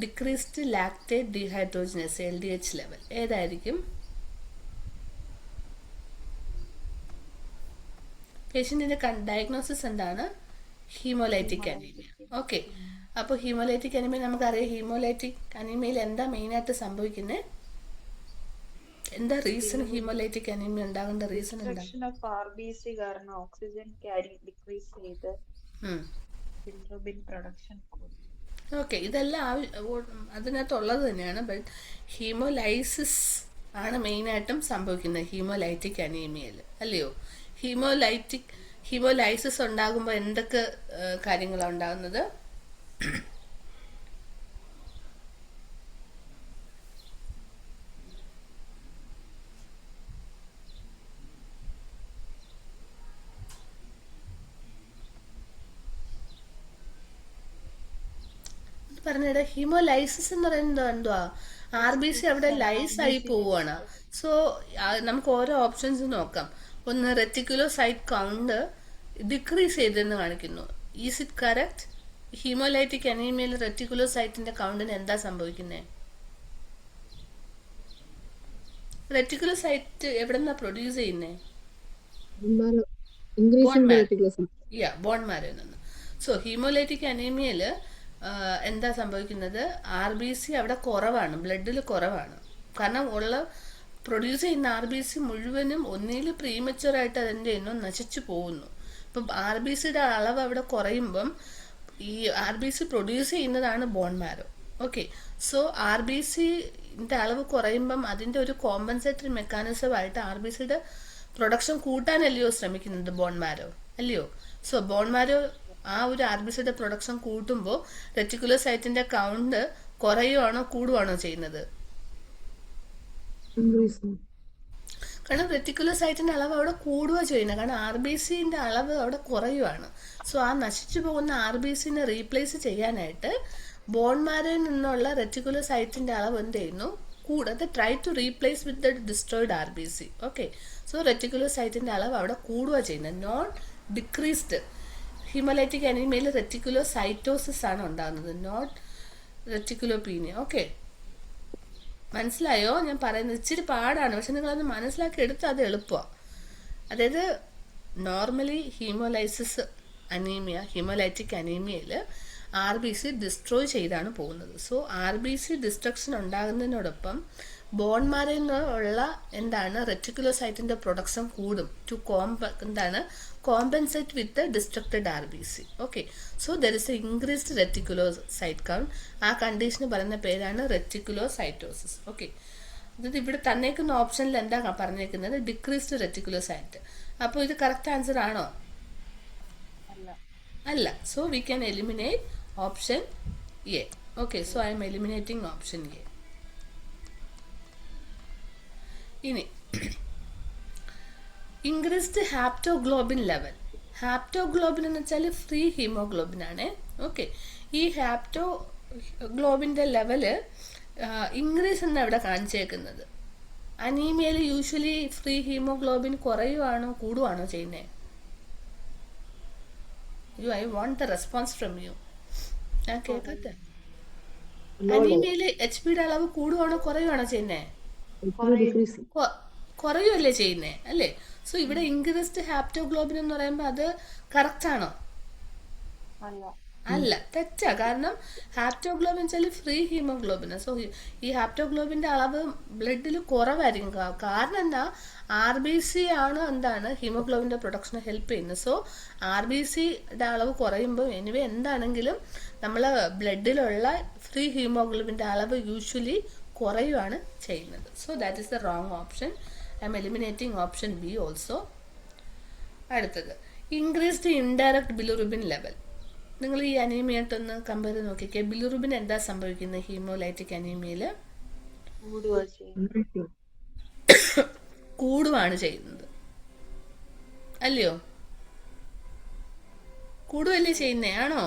decreased lactate dehydrogenase LDH level. ഏതായിരിക്കും? പേഷ്യൻറ്റിൻ്റെ diagnosis എന്താണ്? Haemolytic anaemia. Okay, അപ്പോൾ haemolytic anaemia നമുക്കറിയാം. Haemolytic അനീമിയയിൽ എന്താ മെയിനായിട്ട് സംഭവിക്കുന്നത്? എന്താ reason haemolytic anaemia ഉണ്ടാകേണ്ട reason എന്താ? കാരണം ഓക്സിജൻ ക്യാരി ഡിക്രീസ് ചെയ്ത് ബിലിറൂബിൻ പ്രൊഡക്ഷൻ കൂടും. ഓക്കെ, ഇതെല്ലാം അതിനകത്തുള്ളത് തന്നെയാണ്. ബട്ട് ഹീമോലൈസിസ് ആണ് മെയിനായിട്ടും സംഭവിക്കുന്നത് ഹീമോലൈറ്റിക് അനീമിയയിൽ, അല്ലയോ? ഹീമോലൈസിസ് ഉണ്ടാകുമ്പോൾ എന്തൊക്കെ കാര്യങ്ങളാണ് ഉണ്ടാകുന്നത്? പറഞ്ഞിട ഹീമോലൈസിസ് എന്ന് പറയുന്നത് എന്തുവാ? RBC അവിടെ ലൈസ് ആയി പോവുകയാണ്. സോ നമുക്ക് ഓരോ ഓപ്ഷൻസ് നോക്കാം. ഒന്ന്, റെറ്റിക്കുലോസൈറ്റ് കൗണ്ട് ഡിക്രീസ് ചെയ്തെന്ന് കാണിക്കുന്നു. Is it correct? ഹീമോലൈറ്റിക് അനീമിയയിൽ റെറ്റിക്കുലോസൈറ്റിന്റെ കൗണ്ടിന് എന്താ സംഭവിക്കുന്നത്? റെറ്റിക്കുലോസൈറ്റ് എവിടെ നിന്നാ പ്രൊഡ്യൂസ് ചെയ്യുന്നേ? ബോൺ മാരോയിൽ നിന്ന്. സോ ഹീമോലൈറ്റിക് അനീമിയയിൽ എന്താ സംഭവിക്കുന്നത്? RBC അവിടെ കുറവാണ്, ബ്ലഡിൽ കുറവാണ്. കാരണം പ്രൊഡ്യൂസ് ചെയ്യുന്ന RBC മുഴുവനും ഒന്നിൽ പ്രീമച്ചുവറായിട്ട് അതിൻ്റെ എണ്ണം നശിച്ചു പോകുന്നു. ഇപ്പം RBCയുടെ അളവ് അവിടെ കുറയുമ്പം ഈ RBC പ്രൊഡ്യൂസ് ചെയ്യുന്നതാണ് ബോൺ മാരോ. ഓക്കെ, സോ RBCന്റെ അളവ് കുറയുമ്പം അതിൻ്റെ ഒരു കോമ്പൻസേറ്ററി മെക്കാനിസമായിട്ട് RBCയുടെ പ്രൊഡക്ഷൻ കൂട്ടാനല്ലയോ ശ്രമിക്കുന്നത് ബോൺ മാരോ, അല്ലയോ? സോ ബോൺ മാരോ ആ ഒരു RBCയുടെ പ്രൊഡക്ഷൻ കൂട്ടുമ്പോൾ റെറ്റിക്കുലോസൈറ്റിന്റെ കൗണ്ട് കുറയുവാണോ കൂടുവാണോ ചെയ്യുന്നത്? കാരണം റെറ്റിക്കുലോസൈറ്റിന്റെ അളവ് അവിടെ കൂടുക ചെയ്യുന്നത്. കാരണം RBCന്റെ അളവ് അവിടെ കുറയുവാണ്. സോ ആ നശിച്ചു പോകുന്ന RBCനെ റീപ്ലേസ് ചെയ്യാനായിട്ട് ബോൺ മാരോയിൽ നിന്നുള്ള റെറ്റിക്കുലോസൈറ്റിന്റെ അളവ് എന്ത് ചെയ്യുന്നു? കൂടാതെ try to replace with the destroyed RBC. Okay, so റെറ്റിക്കുലോസൈറ്റിന്റെ അളവ് അവിടെ കൂടുക ചെയ്യുന്നത്, നോട്ട് ഡിക്രീസ്ഡ്. ഹീമോലൈറ്റിക് അനീമിയയിൽ റെറ്റിക്കുലോസൈറ്റോസിസ് ആണ് ഉണ്ടാകുന്നത്, നോട്ട് റെറ്റിക്കുലോപീനിയ. ഓക്കെ, മനസ്സിലായോ? ഞാൻ പറയുന്നത് ഇച്ചിരി പാടാണ്, പക്ഷെ നിങ്ങളത് മനസ്സിലാക്കി എടുത്താൽ അത് എളുപ്പമാണ്. അതായത് നോർമലി ഹീമോലൈറ്റിക് അനീമിയയിൽ RBC ഡിസ്ട്രോയ് ചെയ്താണ് പോകുന്നത്. സോ RBC ഡിസ്ട്രക്ഷൻ ഉണ്ടാകുന്നതിനോടൊപ്പം ബോൺ മാരോയിൽ നിന്നുള്ള റെറ്റിക്കുലോസൈറ്റിന്റെ പ്രൊഡക്ഷൻ കൂടും to compensate with the destructed RBC. Okay, so there is a increased reticulocyte count. ആ കണ്ടീഷന് പറയുന്ന പേരാണ് റെറ്റിക്കുലോസൈറ്റോസിസ്. ഓക്കെ, ഇത് ഇവിടെ തന്നേക്കുന്ന ഓപ്ഷനിൽ എന്താ പറഞ്ഞേക്കുന്നത്? ഡിക്രീസ്ഡ് റെറ്റിക്കുലോസൈറ്റ്. അപ്പോൾ ഇത് കറക്റ്റ് ആൻസർ ആണോ? അല്ല. So we can eliminate option A. Okay, so I M eliminating option A. ഇനി ഇൻക്രീസ്ഡ് ഹാപ്റ്റോഗ്ലോബിൻ ലെവൽ. ഹാപ്റ്റോഗ്ലോബിൻ എന്ന് വെച്ചാൽ ഫ്രീ ഹീമോഗ്ലോബിൻ ആണ്. ഓക്കെ, ഈ ഹാപ്റ്റോഗ്ലോബിൻ്റെ ലെവല് ഇൻക്രീസ് എന്നാണ് ഇവിടെ കാണിച്ചേക്കുന്നത്. അനീമിയയിൽ യൂഷ്വലി ഫ്രീ ഹീമോഗ്ലോബിൻ കുറയുവാണോ കൂടുവാണോ ചെയ്യുന്നത്? You I want the response from you. ഞാൻ കേൾക്കട്ടെ. Low, low. അനീമിയയിൽ എച്ച് പിയുടെ അളവ് കൂടുവാണോ കുറയുവാണോ ചെയ്യുന്നേ? Actually decreasing. കുറയുമല്ലേ ചെയ്യുന്നേ അല്ലേ? സോ ഇവിടെ ഇൻക്രീസ്ഡ് ഹാപ്റ്റോഗ്ലോബിൻ എന്ന് പറയുമ്പോൾ അത് കറക്റ്റ് ആണോ? അല്ല. അല്ല, തെറ്റാ. കാരണം ഹാപ്റ്റോഗ്ലോബിൻ വെച്ചാൽ ഫ്രീ ഹീമോഗ്ലോബിൻ. സോ ഈ ഹാപ്റ്റോഗ്ലോബിന്റെ അളവ് ബ്ലഡിൽ കുറവായിരിക്കും. കാരണം എന്താ, RBC ആണ് എന്താണ് ഹീമോഗ്ലോബിന്റെ പ്രൊഡക്ഷനെ ഹെൽപ്പ് ചെയ്യുന്നത്. സോ RBCയുടെ അളവ് കുറയുമ്പോൾ എനിവേ എന്താണെങ്കിലും നമ്മളെ ബ്ലഡിലുള്ള ഫ്രീ ഹീമോഗ്ലോബിന്റെ അളവ് യൂഷ്വലി കുറയുവാണ് ചെയ്യുന്നത്. So that is the wrong option. I M eliminating option B also. അടുത്തത് ഇൻക്രീസ്ഡ് ഇൻഡയറക്റ്റ് ബിലിറുബിൻ ലെവൽ. നിങ്ങൾ ഈ അനീമിയായിട്ടൊന്ന് കമ്പയർ ചെയ്ത് നോക്കിക്കേ. ബിലിറുബിൻ എന്താ സംഭവിക്കുന്നത് ഹീമോലൈറ്റിക് അനീമിയയിൽ? Increasing. കൂടുവാണ് ചെയ്യുന്നത്, അല്ലയോ? കൂടുവല്ലേ ചെയ്യുന്നേ, ആണോ?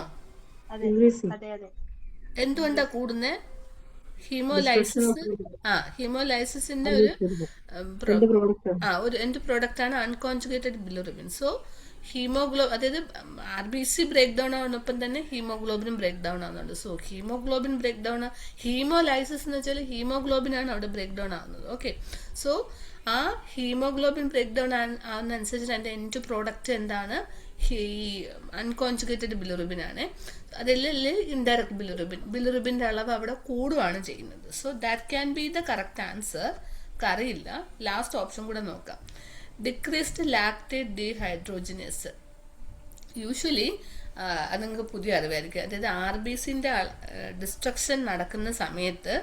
Increasing. അതെ അതെ. എന്തുകൊണ്ടാ കൂടുന്നേ? ഹീമോലൈസിസ്. ഹീമോലൈസിസിന്റെ ഒരു End product. ഒരു എൻഡ് പ്രോഡക്റ്റ് ആണ് അൺകോൺജുഗേറ്റഡ് ബിലിറുബിൻ. സോ അതായത് RBC ബ്രേക്ക് ഡൗൺ ആവുന്നൊപ്പം തന്നെ ഹീമോഗ്ലോബിനും ബ്രേക്ക് ഡൗൺ ആവുന്നുണ്ട്. So haemoglobin break down, haemolysis എന്ന് വെച്ചാൽ ഹീമോഗ്ലോബിൻ ആണ് അവിടെ ബ്രേക്ക് ഡൗൺ ആവുന്നത്. ഓക്കെ, സോ ആ ഹീമോഗ്ലോബിൻ ബ്രേക്ക് ഡൗൺ ആവുന്നതനുസരിച്ച് അതിന്റെ എൻഡ് പ്രോഡക്റ്റ് എന്താണ്? ഈ അൺകോൺജുഗേറ്റഡ് ബിലിറുബിൻ ആണ്. അതല്ലേ ഇൻഡയറക്ട് ബിലിറുബിന്റെ അളവ് അവിടെ കൂടുകയാണ് ചെയ്യുന്നത്. So that can be the correct answer. അറിയില്ല. ലാസ്റ്റ് ഓപ്ഷൻ കൂടെ നോക്കാം. Decreased lactate dehydrogenase. യൂഷ്വലി അത് നിങ്ങൾക്ക് പുതിയ അറിവായിരിക്കും. അതായത് RBCന്റെ ഡിസ്ട്രക്ഷൻ നടക്കുന്ന സമയത്ത്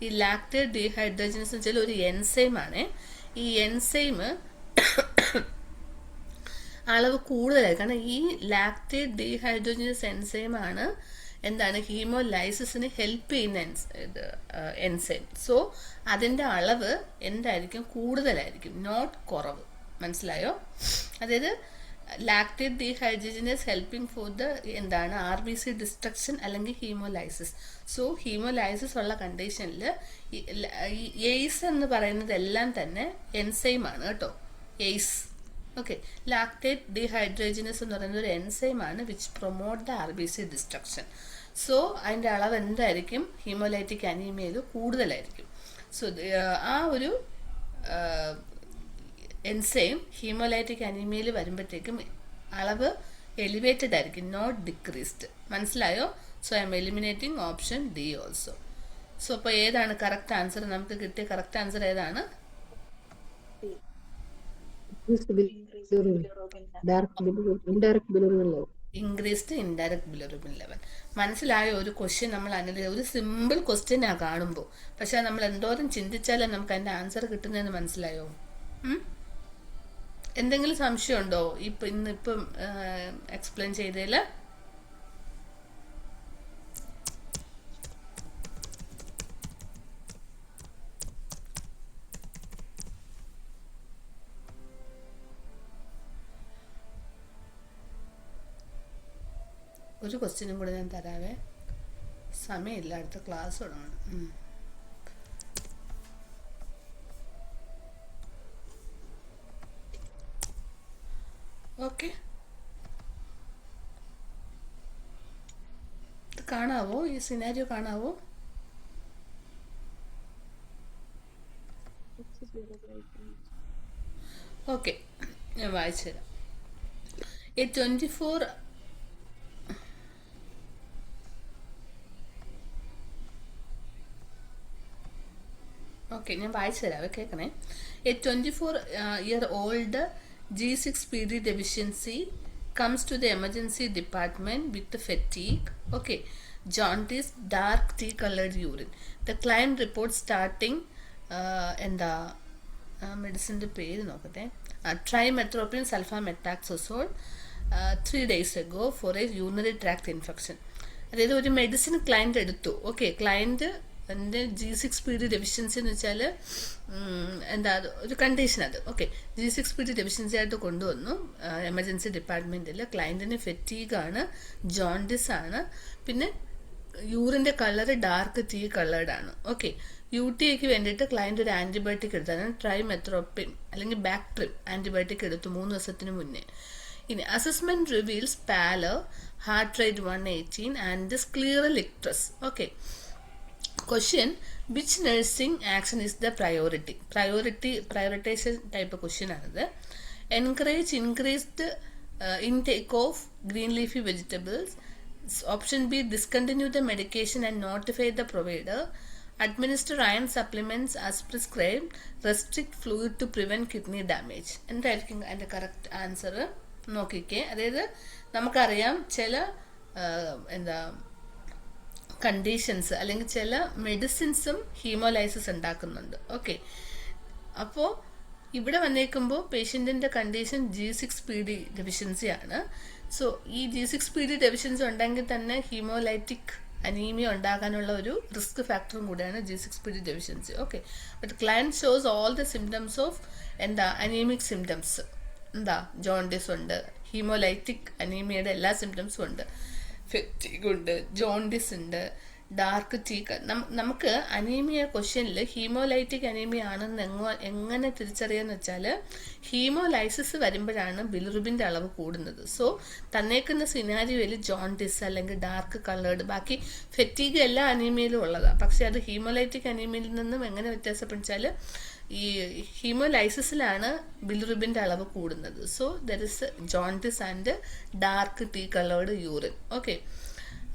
ഈ ലാക്ടേറ്റ് ഡീഹൈഡ്രോജിനേസ് എന്ന് വെച്ചാൽ ഒരു എൻസൈം ആണ്. ഈ എൻസൈം അളവ് കൂടുതലായി. കാരണം ഈ ലാക്ടേറ്റ് ഡീഹൈഡ്രോജിനസ് എൻസൈം ആണ് എന്താണ് ഹീമോലൈസിസിന് ഹെൽപ്പ് ചെയ്യുന്ന എൻസൈം. സോ അതിന്റെ അളവ് എന്തായിരിക്കും? കൂടുതലായിരിക്കും, നോട്ട് കുറവ്. മനസ്സിലായോ? അതായത് ലാക്ടേറ്റ് ഡീഹൈഡ്രോജിനസ് ഹെൽപ്പിംഗ് ഫോർ ദ എന്താണ് RBC ഡിസ്ട്രക്ഷൻ അല്ലെങ്കിൽ ഹീമോലൈസിസ്. സോ ഹീമോലൈസിസ് ഉള്ള കണ്ടീഷനിൽ എയ്സ് എന്ന് പറയുന്നത് എല്ലാം തന്നെ എൻസൈം ആണ് കേട്ടോ. എയ്സ്. ഓക്കെ, ലാക്ടേറ്റ് ഡീഹൈഡ്രോജിനസ് എന്ന് പറയുന്നത് ഒരു എൻസൈം ആണ് which promote the RBC destruction. So അതിന്റെ അളവ് എന്തായിരിക്കും? ഹീമോലൈറ്റിക് അനീമിയയിൽ കൂടുതലായിരിക്കും. സോ ആ ഒരു എൻസൈം ഹീമോലൈറ്റിക് അനീമിയയിൽ വരുമ്പോഴത്തേക്കും അളവ് എലിവേറ്റഡ് ആയിരിക്കും, നോട്ട് ഡിക്രീസ്ഡ്. മനസ്സിലായോ? So I M eliminating option D also. So അപ്പോൾ ഏതാണ് കറക്റ്റ് ആൻസർ? നമുക്ക് കിട്ടിയ കറക്റ്റ് ആൻസർ ഏതാണ്? Indirect bilirubin level. Increased indirect bilirubin level. മനസ്സിലായോ? ഒരു ക്വസ്റ്റ്യൻ നമ്മൾ ഒരു സിമ്പിൾ ക്വസ്റ്റ്യൻ ആ കാണുമ്പോൾ, പക്ഷെ നമ്മൾ എന്തോരം ചിന്തിച്ചാലേ നമുക്ക് അതിന്റെ ആൻസർ കിട്ടുന്നതെന്ന് മനസ്സിലായോ? എന്തെങ്കിലും സംശയമുണ്ടോ ഇന്നിപ്പം എക്സ്പ്ലെയിൻ ചെയ്തതില്? ഒരു ക്വസ്റ്റ്യനും കൂടെ ഞാൻ തരാവേ, സമയമില്ല, അടുത്ത ക്ലാസ് തുടങ്ങണം. ഓക്കെ, കാണാവോ? ഈ സിനാരിയോ കാണാവോ? ഓക്കെ, ഞാൻ വായിച്ചു തരാം. A 24 ഓക്കെ, ഞാൻ വായിച്ചു തരാവേ, കേൾക്കണേ. A 24-year-old G6PD deficiency comes to the emergency department with fatigue, okay, jaundice, dark tea-colored urine. The client reports starting എന്താ മെഡിസിൻ്റെ പേര് നോക്കട്ടെ, ട്രൈമെട്രോപ്പിൻ സൾഫാമെറ്റാക്സോസോൾ 3 days ago for a urinary tract infection. അതായത് ഒരു മെഡിസിൻ ക്ലയൻറ്റ് എടുത്തു. ഓക്കെ, ക്ലയൻറ്റ് എൻ്റെ G6PD deficiency എന്ന് വെച്ചാൽ എന്താ ഒരു കണ്ടീഷൻ അത്. ഓക്കെ, G6PD ഡെഫിഷ്യൻസി ആയിട്ട് കൊണ്ടുവന്നു എമർജൻസി ഡിപ്പാർട്ട്മെൻറ്റിൽ. ക്ലയൻറ്റിന് ഫെറ്റീഗാണ്, ജോണ്ടിസ് ആണ്, പിന്നെ യൂറിൻ്റെ കളറ് ഡാർക്ക് ടീ കളേർഡാണ്. ഓക്കെ, UTIക്ക് വേണ്ടിയിട്ട് ക്ലയൻറ്റ് ഒരു ആൻറ്റിബയോട്ടിക് എടുത്താണ്, ട്രൈമെത്രോപ്പിൻ അല്ലെങ്കിൽ ബാക്ട്രിം ആൻറ്റിബയോട്ടിക് എടുത്തു 3 ദിവസത്തിന് മുന്നേ. ഇനി assessment reveals pallor, heart rate 118 and scleral icterus. Okay, question which nursing action is the prioritization type question ആണിത്. Encourage increased intake of green leafy vegetables. Option B, discontinue the medication and notify the provider. Administer iron supplements as prescribed. Restrict fluid to prevent kidney damage. എന്തായിരിക്കും അതിൻ്റെ correct answer നോക്കിക്കേ. അതായത് നമുക്കറിയാം ചില conditions അല്ലെങ്കിൽ ചില മെഡിസിൻസും haemolysis ഉണ്ടാക്കുന്നുണ്ട്. Okay, അപ്പോൾ ഇവിടെ വന്നേക്കുമ്പോൾ പേഷ്യൻറ്റിൻ്റെ കണ്ടീഷൻ G6PD ഡെഫിഷ്യൻസി ആണ്. സോ ഈ G6PD ഡെഫിഷ്യൻസി ഉണ്ടെങ്കിൽ തന്നെ ഹീമോലൈറ്റിക് അനീമിയ ഉണ്ടാകാനുള്ള ഒരു റിസ്ക് ഫാക്ടറും കൂടെയാണ് G6PD deficiency. Okay, but client shows all the symptoms of anaemic symptoms. Jaundice ഉണ്ട്, ഹീമോലൈറ്റിക് അനീമിയയുടെ എല്ലാ സിംറ്റംസും ഉണ്ട്, ഫെറ്റിഗ് ഉണ്ട്, ജോണ്ടിസ് ഉണ്ട്, ഡാർക്ക് ടീ. നമുക്ക് അനീമിയ ക്വസ്റ്റ്യനിൽ ഹീമോലൈറ്റിക് അനീമിയ ആണെന്ന് എങ്ങനെ തിരിച്ചറിയാന്ന് വെച്ചാൽ ഹീമോലൈസിസ് വരുമ്പോഴാണ് ബിലിറുബിൻ്റെ അളവ് കൂടുന്നത്. സോ തന്നേക്കുന്ന സിനാരിയോയിൽ ജോണ്ടിസ് അല്ലെങ്കിൽ ഡാർക്ക് കളേർഡ്, ബാക്കി ഫെറ്റീഗ് എല്ലാ അനീമിയയിലും ഉള്ളതാണ്. പക്ഷെ അത് ഹീമോലൈറ്റിക് അനീമിയയിൽ നിന്നും എങ്ങനെ വ്യത്യാസപ്പെട്ടാൽ ഈ ഹീമോലൈസിസിലാണ് ബിലിറുബിൻ്റെ അളവ് കൂടുന്നത്. So there is jaundice and dark tea coloured urine. Okay,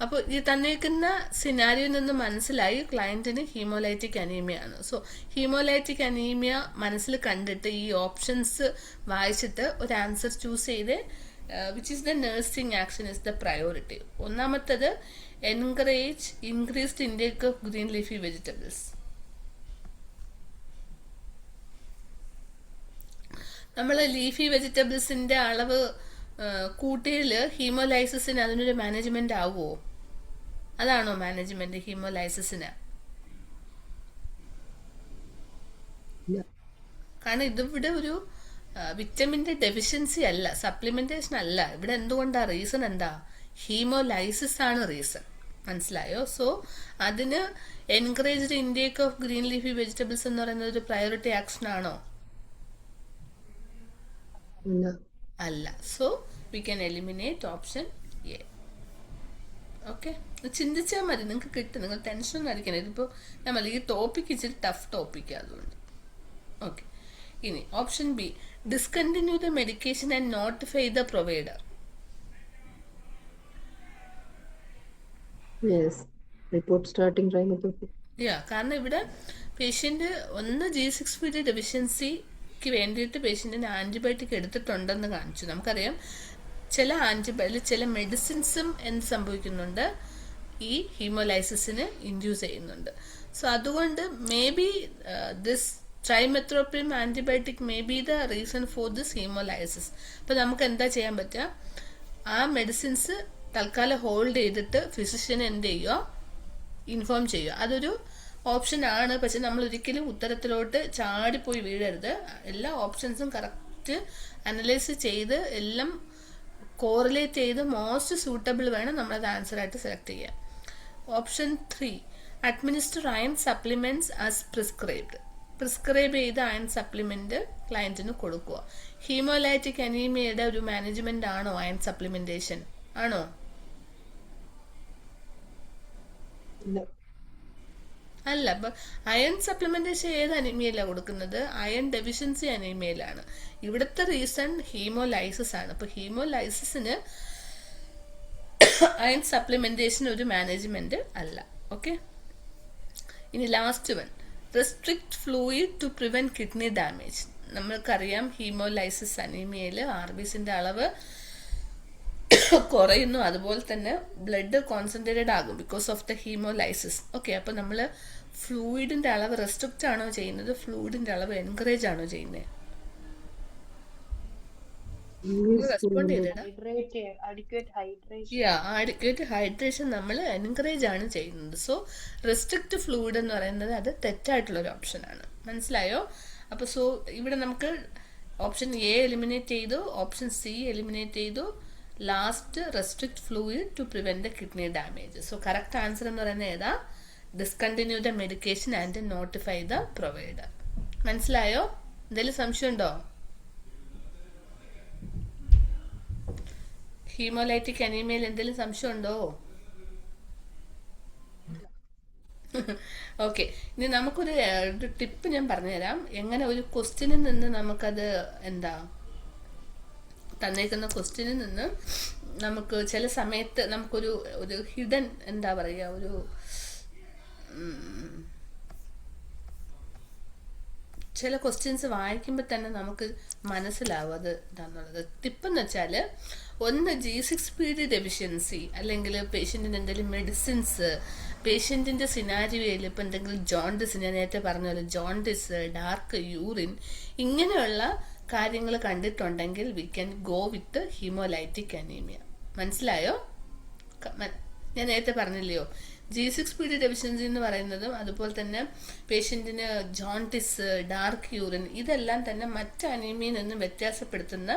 അപ്പോൾ ഈ തന്നേക്കുന്ന സിനാരിയോയിൽ നിന്ന് മനസ്സിലായി ക്ലയൻറ്റിന് ഹീമോലൈറ്റിക് അനീമിയ ആണ്. സോ ഹീമോലൈറ്റിക് അനീമിയ മനസ്സിൽ കണ്ടിട്ട് ഈ ഓപ്ഷൻസ് വായിച്ചിട്ട് ഒരു ആൻസർ ചൂസ് ചെയ്ത് which is the nursing action is the priority. ഒന്നാമത്തത് encourage increased intake of green leafy vegetables. നമ്മൾ ലീഫി വെജിറ്റബിൾസിന്റെ അളവ് കൂട്ടിയിൽ ഹീമോലൈസിസിന് അതിനൊരു മാനേജ്മെന്റ് ആവുമോ? അതാണോ മാനേജ്മെന്റ് ഹീമോലൈസിസിന്? കാരണം ഇതിവിടെ ഒരു വിറ്റമിന്റെ ഡെഫിഷ്യൻസി അല്ല, സപ്ലിമെന്റേഷൻ അല്ല. ഇവിടെ എന്തുകൊണ്ടാ റീസൺ എന്താ? ഹീമോലൈസിസ് ആണ് റീസൺ. മനസ്സിലായോ? സോ അതിന് encouraged intake of green leafy vegetables എന്ന് പറയുന്നത് ഒരു പ്രയോറിറ്റി ആക്ഷൻ ആണോ? അല്ല. So we can eliminate option A. Okay, ചിന്തിച്ചാൽ മതി, നിങ്ങൾക്ക് കിട്ടും. നിങ്ങൾ ടെൻഷനൊന്നും അടിക്കണം. ഇതിപ്പോൾ നമ്മൾ ഈ ടോപ്പിക്ക് ഇച്ചിരി ടഫ് ടോപ്പിക്ക്, അതുകൊണ്ട്. ഓക്കെ, ഇനി option B, discontinue the medication and notify the provider. കാരണം ഇവിടെ പേഷ്യന്റ് ഒന്ന് G6PD ഡെഫിഷ്യൻസിക്ക് വേണ്ടിയിട്ട് പേഷ്യന്റിന് ആന്റിബയോട്ടിക് എടുത്തിട്ടുണ്ടെന്ന് കാണിച്ചു. നമുക്കറിയാം ചില ചില മെഡിസിൻസും എന്ത് സംഭവിക്കുന്നുണ്ട്, ഈ ഹീമോലൈസിസിന് ഇൻഡ്യൂസ് ചെയ്യുന്നുണ്ട്. സോ അതുകൊണ്ട് may be this trimethoprim antibiotic may be the reason for this haemolysis. അപ്പൊ നമുക്ക് എന്താ ചെയ്യാൻ പറ്റുക? ആ മെഡിസിൻസ് തൽക്കാലം ഹോൾഡ് ചെയ്തിട്ട് ഫിസിഷ്യനെ എന്ത് ചെയ്യുക, ഇൻഫോം ചെയ്യുക. അതൊരു ഓപ്ഷൻ ആണ്. പക്ഷെ നമ്മൾ ഒരിക്കലും ഉത്തരത്തിലോട്ട് ചാടിപ്പോയി വീഴരുത്. എല്ലാ ഓപ്ഷൻസും കറക്റ്റ് അനലൈസ് ചെയ്ത് എല്ലാം കോറിലേറ്റ് ചെയ്ത് മോസ്റ്റ് സൂട്ടബിൾ വേണം നമ്മളത് ആൻസർ ആയിട്ട് സെലക്ട് ചെയ്യാൻ. Option 3, administer iron supplements as prescribed. Prescribe ചെയ്ത അയൺ സപ്ലിമെന്റ് ക്ലയന്റിന് കൊടുക്കുക. ഹീമോലൈറ്റിക് അനീമിയയുടെ ഒരു മാനേജ്മെന്റ് ആണോ അയൺ സപ്ലിമെന്റേഷൻ? ആണോ? അല്ല. അപ്പൊ അയൺ സപ്ലിമെന്റേഷൻ ഏത് അനീമിയയിലാണ് കൊടുക്കുന്നത്? അയൺ ഡെഫിഷ്യൻസി അനീമിയയിലാണ്. ഇവിടുത്തെ റീസൺ ഹീമോലൈസിസ് ആണ്. അപ്പൊ ഹീമോലൈസിസിന് അയൺ സപ്ലിമെന്റേഷൻ ഒരു മാനേജ്മെന്റ് അല്ല. ഓക്കെ, ഇനി last one, restrict fluid to prevent kidney damage. നമ്മൾക്കറിയാം ഹീമോലൈസിസ് അനീമിയയിൽ RBCന്റെ അളവ് കുറയുന്നു, അതുപോലെ തന്നെ ബ്ലഡ് കോൺസെൻട്രേറ്റഡ് ആകും because of the haemolysis. Okay, അപ്പൊ നമ്മൾ ഫ്ലൂയിഡിന്റെ അളവ് റെസ്ട്രിക്റ്റ് ആണോ ചെയ്യുന്നത്, ഫ്ലൂയിഡിന്റെ അളവ് എൻകറേജ് ആണോ ചെയ്യുന്നത്? ആഡിക്വേറ്റ് ഹൈഡ്രേഷൻ നമ്മൾ എൻകറേജ് ആണ് ചെയ്യുന്നത്. സോ റെസ്ട്രിക്റ്റ് ഫ്ലൂയിഡ് എന്ന് പറയുന്നത് അത് തെറ്റായിട്ടുള്ള ഒരു ഓപ്ഷൻ ആണ്. മനസ്സിലായോ? അപ്പൊ സോ ഇവിടെ നമുക്ക് ഓപ്ഷൻ എ എലിമിനേറ്റ് ചെയ്തു, ഓപ്ഷൻ സി എലിമിനേറ്റ് ചെയ്തു, last restrict fluid to prevent the kidney damage. So correct answer എന്ന് പറയുന്നത് ഏതാ? Discontinue the medication and notify the provider. മനസ്സിലായോ? എന്തെങ്കിലും സംശയം ഉണ്ടോ? ഹീമോലൈറ്റിക് അനീമിയയിൽ എന്തെങ്കിലും സംശയം ഉണ്ടോ? ഓക്കെ, ഇനി നമുക്കൊരു ടിപ്പ് ഞാൻ പറഞ്ഞുതരാം. എങ്ങനെ ഒരു ക്വസ്റ്റ്യനിൽ നിന്ന് നമുക്കത് എന്താ തന്നേക്കുന്ന ക്വസ്റ്റ്യനിൽ നിന്ന് നമുക്ക് ചില സമയത്ത് നമുക്കൊരു ഹിഡൻ എന്താ പറയുക, ചില ക്വസ്റ്റ്യൻസ് വായിക്കുമ്പോൾ തന്നെ നമുക്ക് മനസ്സിലാവും അത് ഇതാന്നുള്ളത്. ടിപ്പെന്ന് വെച്ചാൽ, ഒന്ന് G6PD ഡെഫിഷ്യൻസി, അല്ലെങ്കിൽ പേഷ്യൻറ്റിന് എന്തെങ്കിലും മെഡിസിൻസ്, പേഷ്യൻറ്റിൻ്റെ സിനാരിയോയിൽ ഇപ്പോൾ എന്തെങ്കിലും ജോണ്ടിസ്, ഞാൻ നേരത്തെ പറഞ്ഞ പോലെ ജോണ്ടിസ്, ഡാർക്ക് യൂറിൻ, ഇങ്ങനെയുള്ള കാര്യങ്ങൾ കണ്ടിട്ടുണ്ടെങ്കിൽ we can go with haemolytic anaemia. മനസ്സിലായോ? ഞാൻ നേരത്തെ പറഞ്ഞില്ലയോ, G6PD ഡെഫിഷ്യൻസി എന്ന് പറയുന്നതും അതുപോലെ തന്നെ പേഷ്യൻറ്റിന് ജോണ്ടിസ്, ഡാർക്ക് യൂറിൻ, ഇതെല്ലാം തന്നെ മറ്റ് അനീമിയയിൽ നിന്നും വ്യത്യാസപ്പെടുത്തുന്ന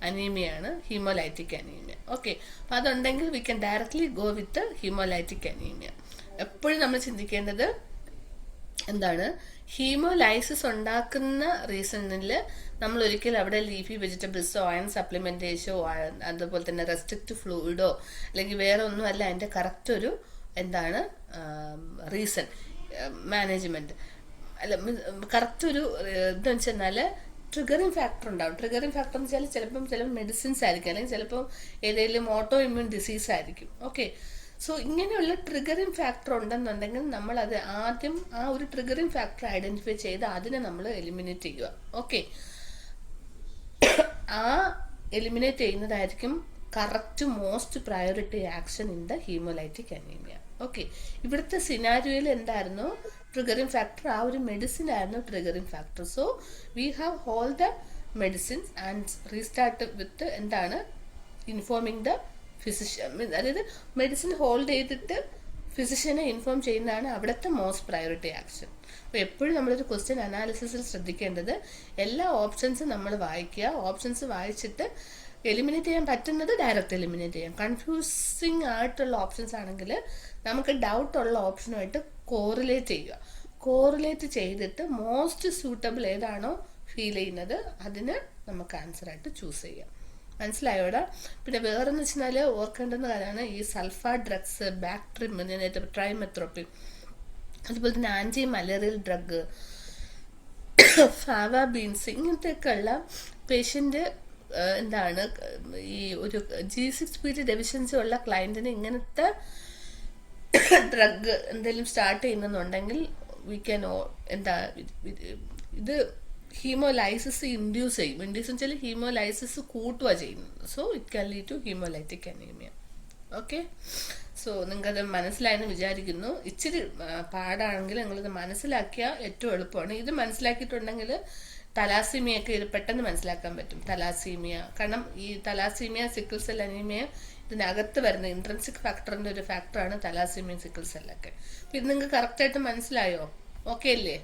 അനീമിയാണ് ഹീമോലൈറ്റിക് അനീമിയ. ഓക്കെ, അപ്പം അതുണ്ടെങ്കിൽ we can directly go with haemolytic anaemia. എപ്പോഴും നമ്മൾ ചിന്തിക്കേണ്ടത് എന്താണ്, ഹീമോലൈസിസ് ഉണ്ടാക്കുന്ന റീസണിൽ നമ്മൾ ഒരിക്കലും അവിടെ ലീഫി വെജിറ്റബിൾസോ അയൺ സപ്ലിമെന്റേഷോ അതുപോലെ തന്നെ റെസ്ട്രിക്റ്റ് ഫ്ലൂയിഡോ അല്ലെങ്കിൽ വേറെ ഒന്നുമല്ല അതിൻ്റെ കറക്റ്റ് ഒരു എന്താണ് റീസൺ മാനേജ്മെന്റ് അല്ല, കറക്റ്റ് ഒരു ഇതെന്ന് വെച്ചാൽ ട്രിഗറിങ് ഫാക്ടർ ഉണ്ടാവും. ട്രിഗറിങ് ഫാക്ടർ എന്ന് വെച്ചാൽ ചിലപ്പോൾ മെഡിസിൻസ് ആയിരിക്കും, അല്ലെങ്കിൽ ചിലപ്പോൾ ഏതെങ്കിലും ഓട്ടോ ഇമ്മ്യൂൺ ഡിസീസ് ആയിരിക്കും. ഓക്കെ, സോ ഇങ്ങനെയുള്ള ട്രിഗറിങ് ഫാക്ടർ ഉണ്ടെന്നുണ്ടെങ്കിൽ നമ്മൾ അത് ആദ്യം ആ ഒരു ട്രിഗറിങ് ഫാക്ടർ ഐഡന്റിഫൈ ചെയ്ത് അതിനെ നമ്മൾ എലിമിനേറ്റ് ചെയ്യുക. ഓക്കെ, ആ എലിമിനേറ്റ് ചെയ്യുന്നതായിരിക്കും correct most priority action in the haemolytic anaemia. Okay, ഇവിടുത്തെ സിനാരിയോയിൽ എന്തായിരുന്നു ട്രിഗറിങ് ഫാക്ടർ? ആ ഒരു മെഡിസിൻ ആയിരുന്നു triggering factor. So we have hold the medicines and restart with എന്താണ് ഇൻഫോമിങ് ദ ഫിസിഷ്യൻ, അതായത് മെഡിസിൻ ഹോൾഡ് ചെയ്തിട്ട് ഫിസിഷ്യനെ ഇൻഫോം ചെയ്യുന്നതാണ് അവിടുത്തെ മോസ്റ്റ് പ്രയോറിറ്റി ആക്ഷൻ. അപ്പോൾ എപ്പോഴും നമ്മളൊരു ക്വസ്റ്റ്യൻ അനാലിസിസിൽ ശ്രദ്ധിക്കേണ്ടത് എല്ലാ ഓപ്ഷൻസും നമ്മൾ വായിക്കുക. ഓപ്ഷൻസ് വായിച്ചിട്ട് എലിമിനേറ്റ് ചെയ്യാൻ പറ്റുന്നത് ഡയറക്റ്റ് എലിമിനേറ്റ് ചെയ്യാം. കൺഫ്യൂസിങ് ആയിട്ടുള്ള ഓപ്ഷൻസ് ആണെങ്കിൽ നമുക്ക് ഡൗട്ട് ഉള്ള ഓപ്ഷനുമായിട്ട് കോറിലേറ്റ് ചെയ്യുക. കോറിലേറ്റ് ചെയ്തിട്ട് മോസ്റ്റ് സൂട്ടബിൾ ഏതാണോ ഫീൽ ചെയ്യുന്നത് അതിന് നമുക്ക് ആൻസർ ആയിട്ട് ചൂസ് ചെയ്യാം. മനസ്സിലായോടാ? പിന്നെ വേറെന്ന് വെച്ചാൽ ഓർക്കേണ്ടുന്ന കാര്യമാണ് ഈ സൾഫ ഡ്രഗ്സ്, ബാക്ട്രിം, ട്രൈമെത്രോപ്പിൻ, അതുപോലെ തന്നെ ആന്റി മലേറിയൽ ഡ്രഗ്, ഫാവാബീൻസ്, ഇങ്ങനത്തെയൊക്കെ ഉള്ള പേഷ്യന്റ് എന്താണ് ഈ ഒരു G6PD ഡെഫിഷ്യൻസി ഉള്ള ക്ലയന്റിന് ഇങ്ങനത്തെ ഡ്രഗ് എന്തെങ്കിലും സ്റ്റാർട്ട് ചെയ്യുന്നുണ്ടെങ്കിൽ വി ക്യാൻ എന്താ ഇത് ഹീമോലൈസിസ് ഇൻഡ്യൂസ് ചെയ്യും. ഇൻഡ്യൂസ് വെച്ചാൽ ഹീമോലൈസിസ് കൂട്ടുക ചെയ്യുന്നത്. So it can lead to haemolytic anaemia. Okay, so നിങ്ങൾക്കത് മനസ്സിലായെന്ന് വിചാരിക്കുന്നു. ഇച്ചിരി പാടാണെങ്കിൽ നിങ്ങളിത് മനസ്സിലാക്കിയാൽ ഏറ്റവും എളുപ്പമാണ്. ഇത് മനസ്സിലാക്കിയിട്ടുണ്ടെങ്കിൽ തലാസീമിയൊക്കെ ഇത് പെട്ടെന്ന് മനസ്സിലാക്കാൻ പറ്റും. തലാസീമിയ, കാരണം ഈ തലാസീമിയ, സിക്കിൾ സെൽ അനീമിയ ഇതിനകത്ത് വരുന്ന ഇൻട്രൻസിക് ഫാക്ടറിന്റെ ഒരു ഫാക്ടറാണ് തലാസീമിയ, സിക്കിൾ സെല്ലൊക്കെ. ഇത് നിങ്ങൾക്ക് കറക്റ്റായിട്ട് മനസ്സിലായോ? ഓക്കെ അല്ലേ?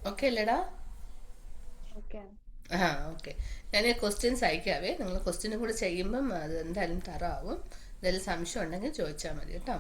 ഓക്കെ അല്ലേടാ? ആ ഓക്കെ, ഞാൻ ക്വസ്റ്റ്യൻസ് അയക്കാവേ. നിങ്ങൾ ക്വസ്റ്റ്യനും കൂടെ ചെയ്യുമ്പം അത് എന്തായാലും തറാവും. എന്തെങ്കിലും സംശയം ഉണ്ടെങ്കിൽ ചോദിച്ചാൽ മതി കേട്ടോ.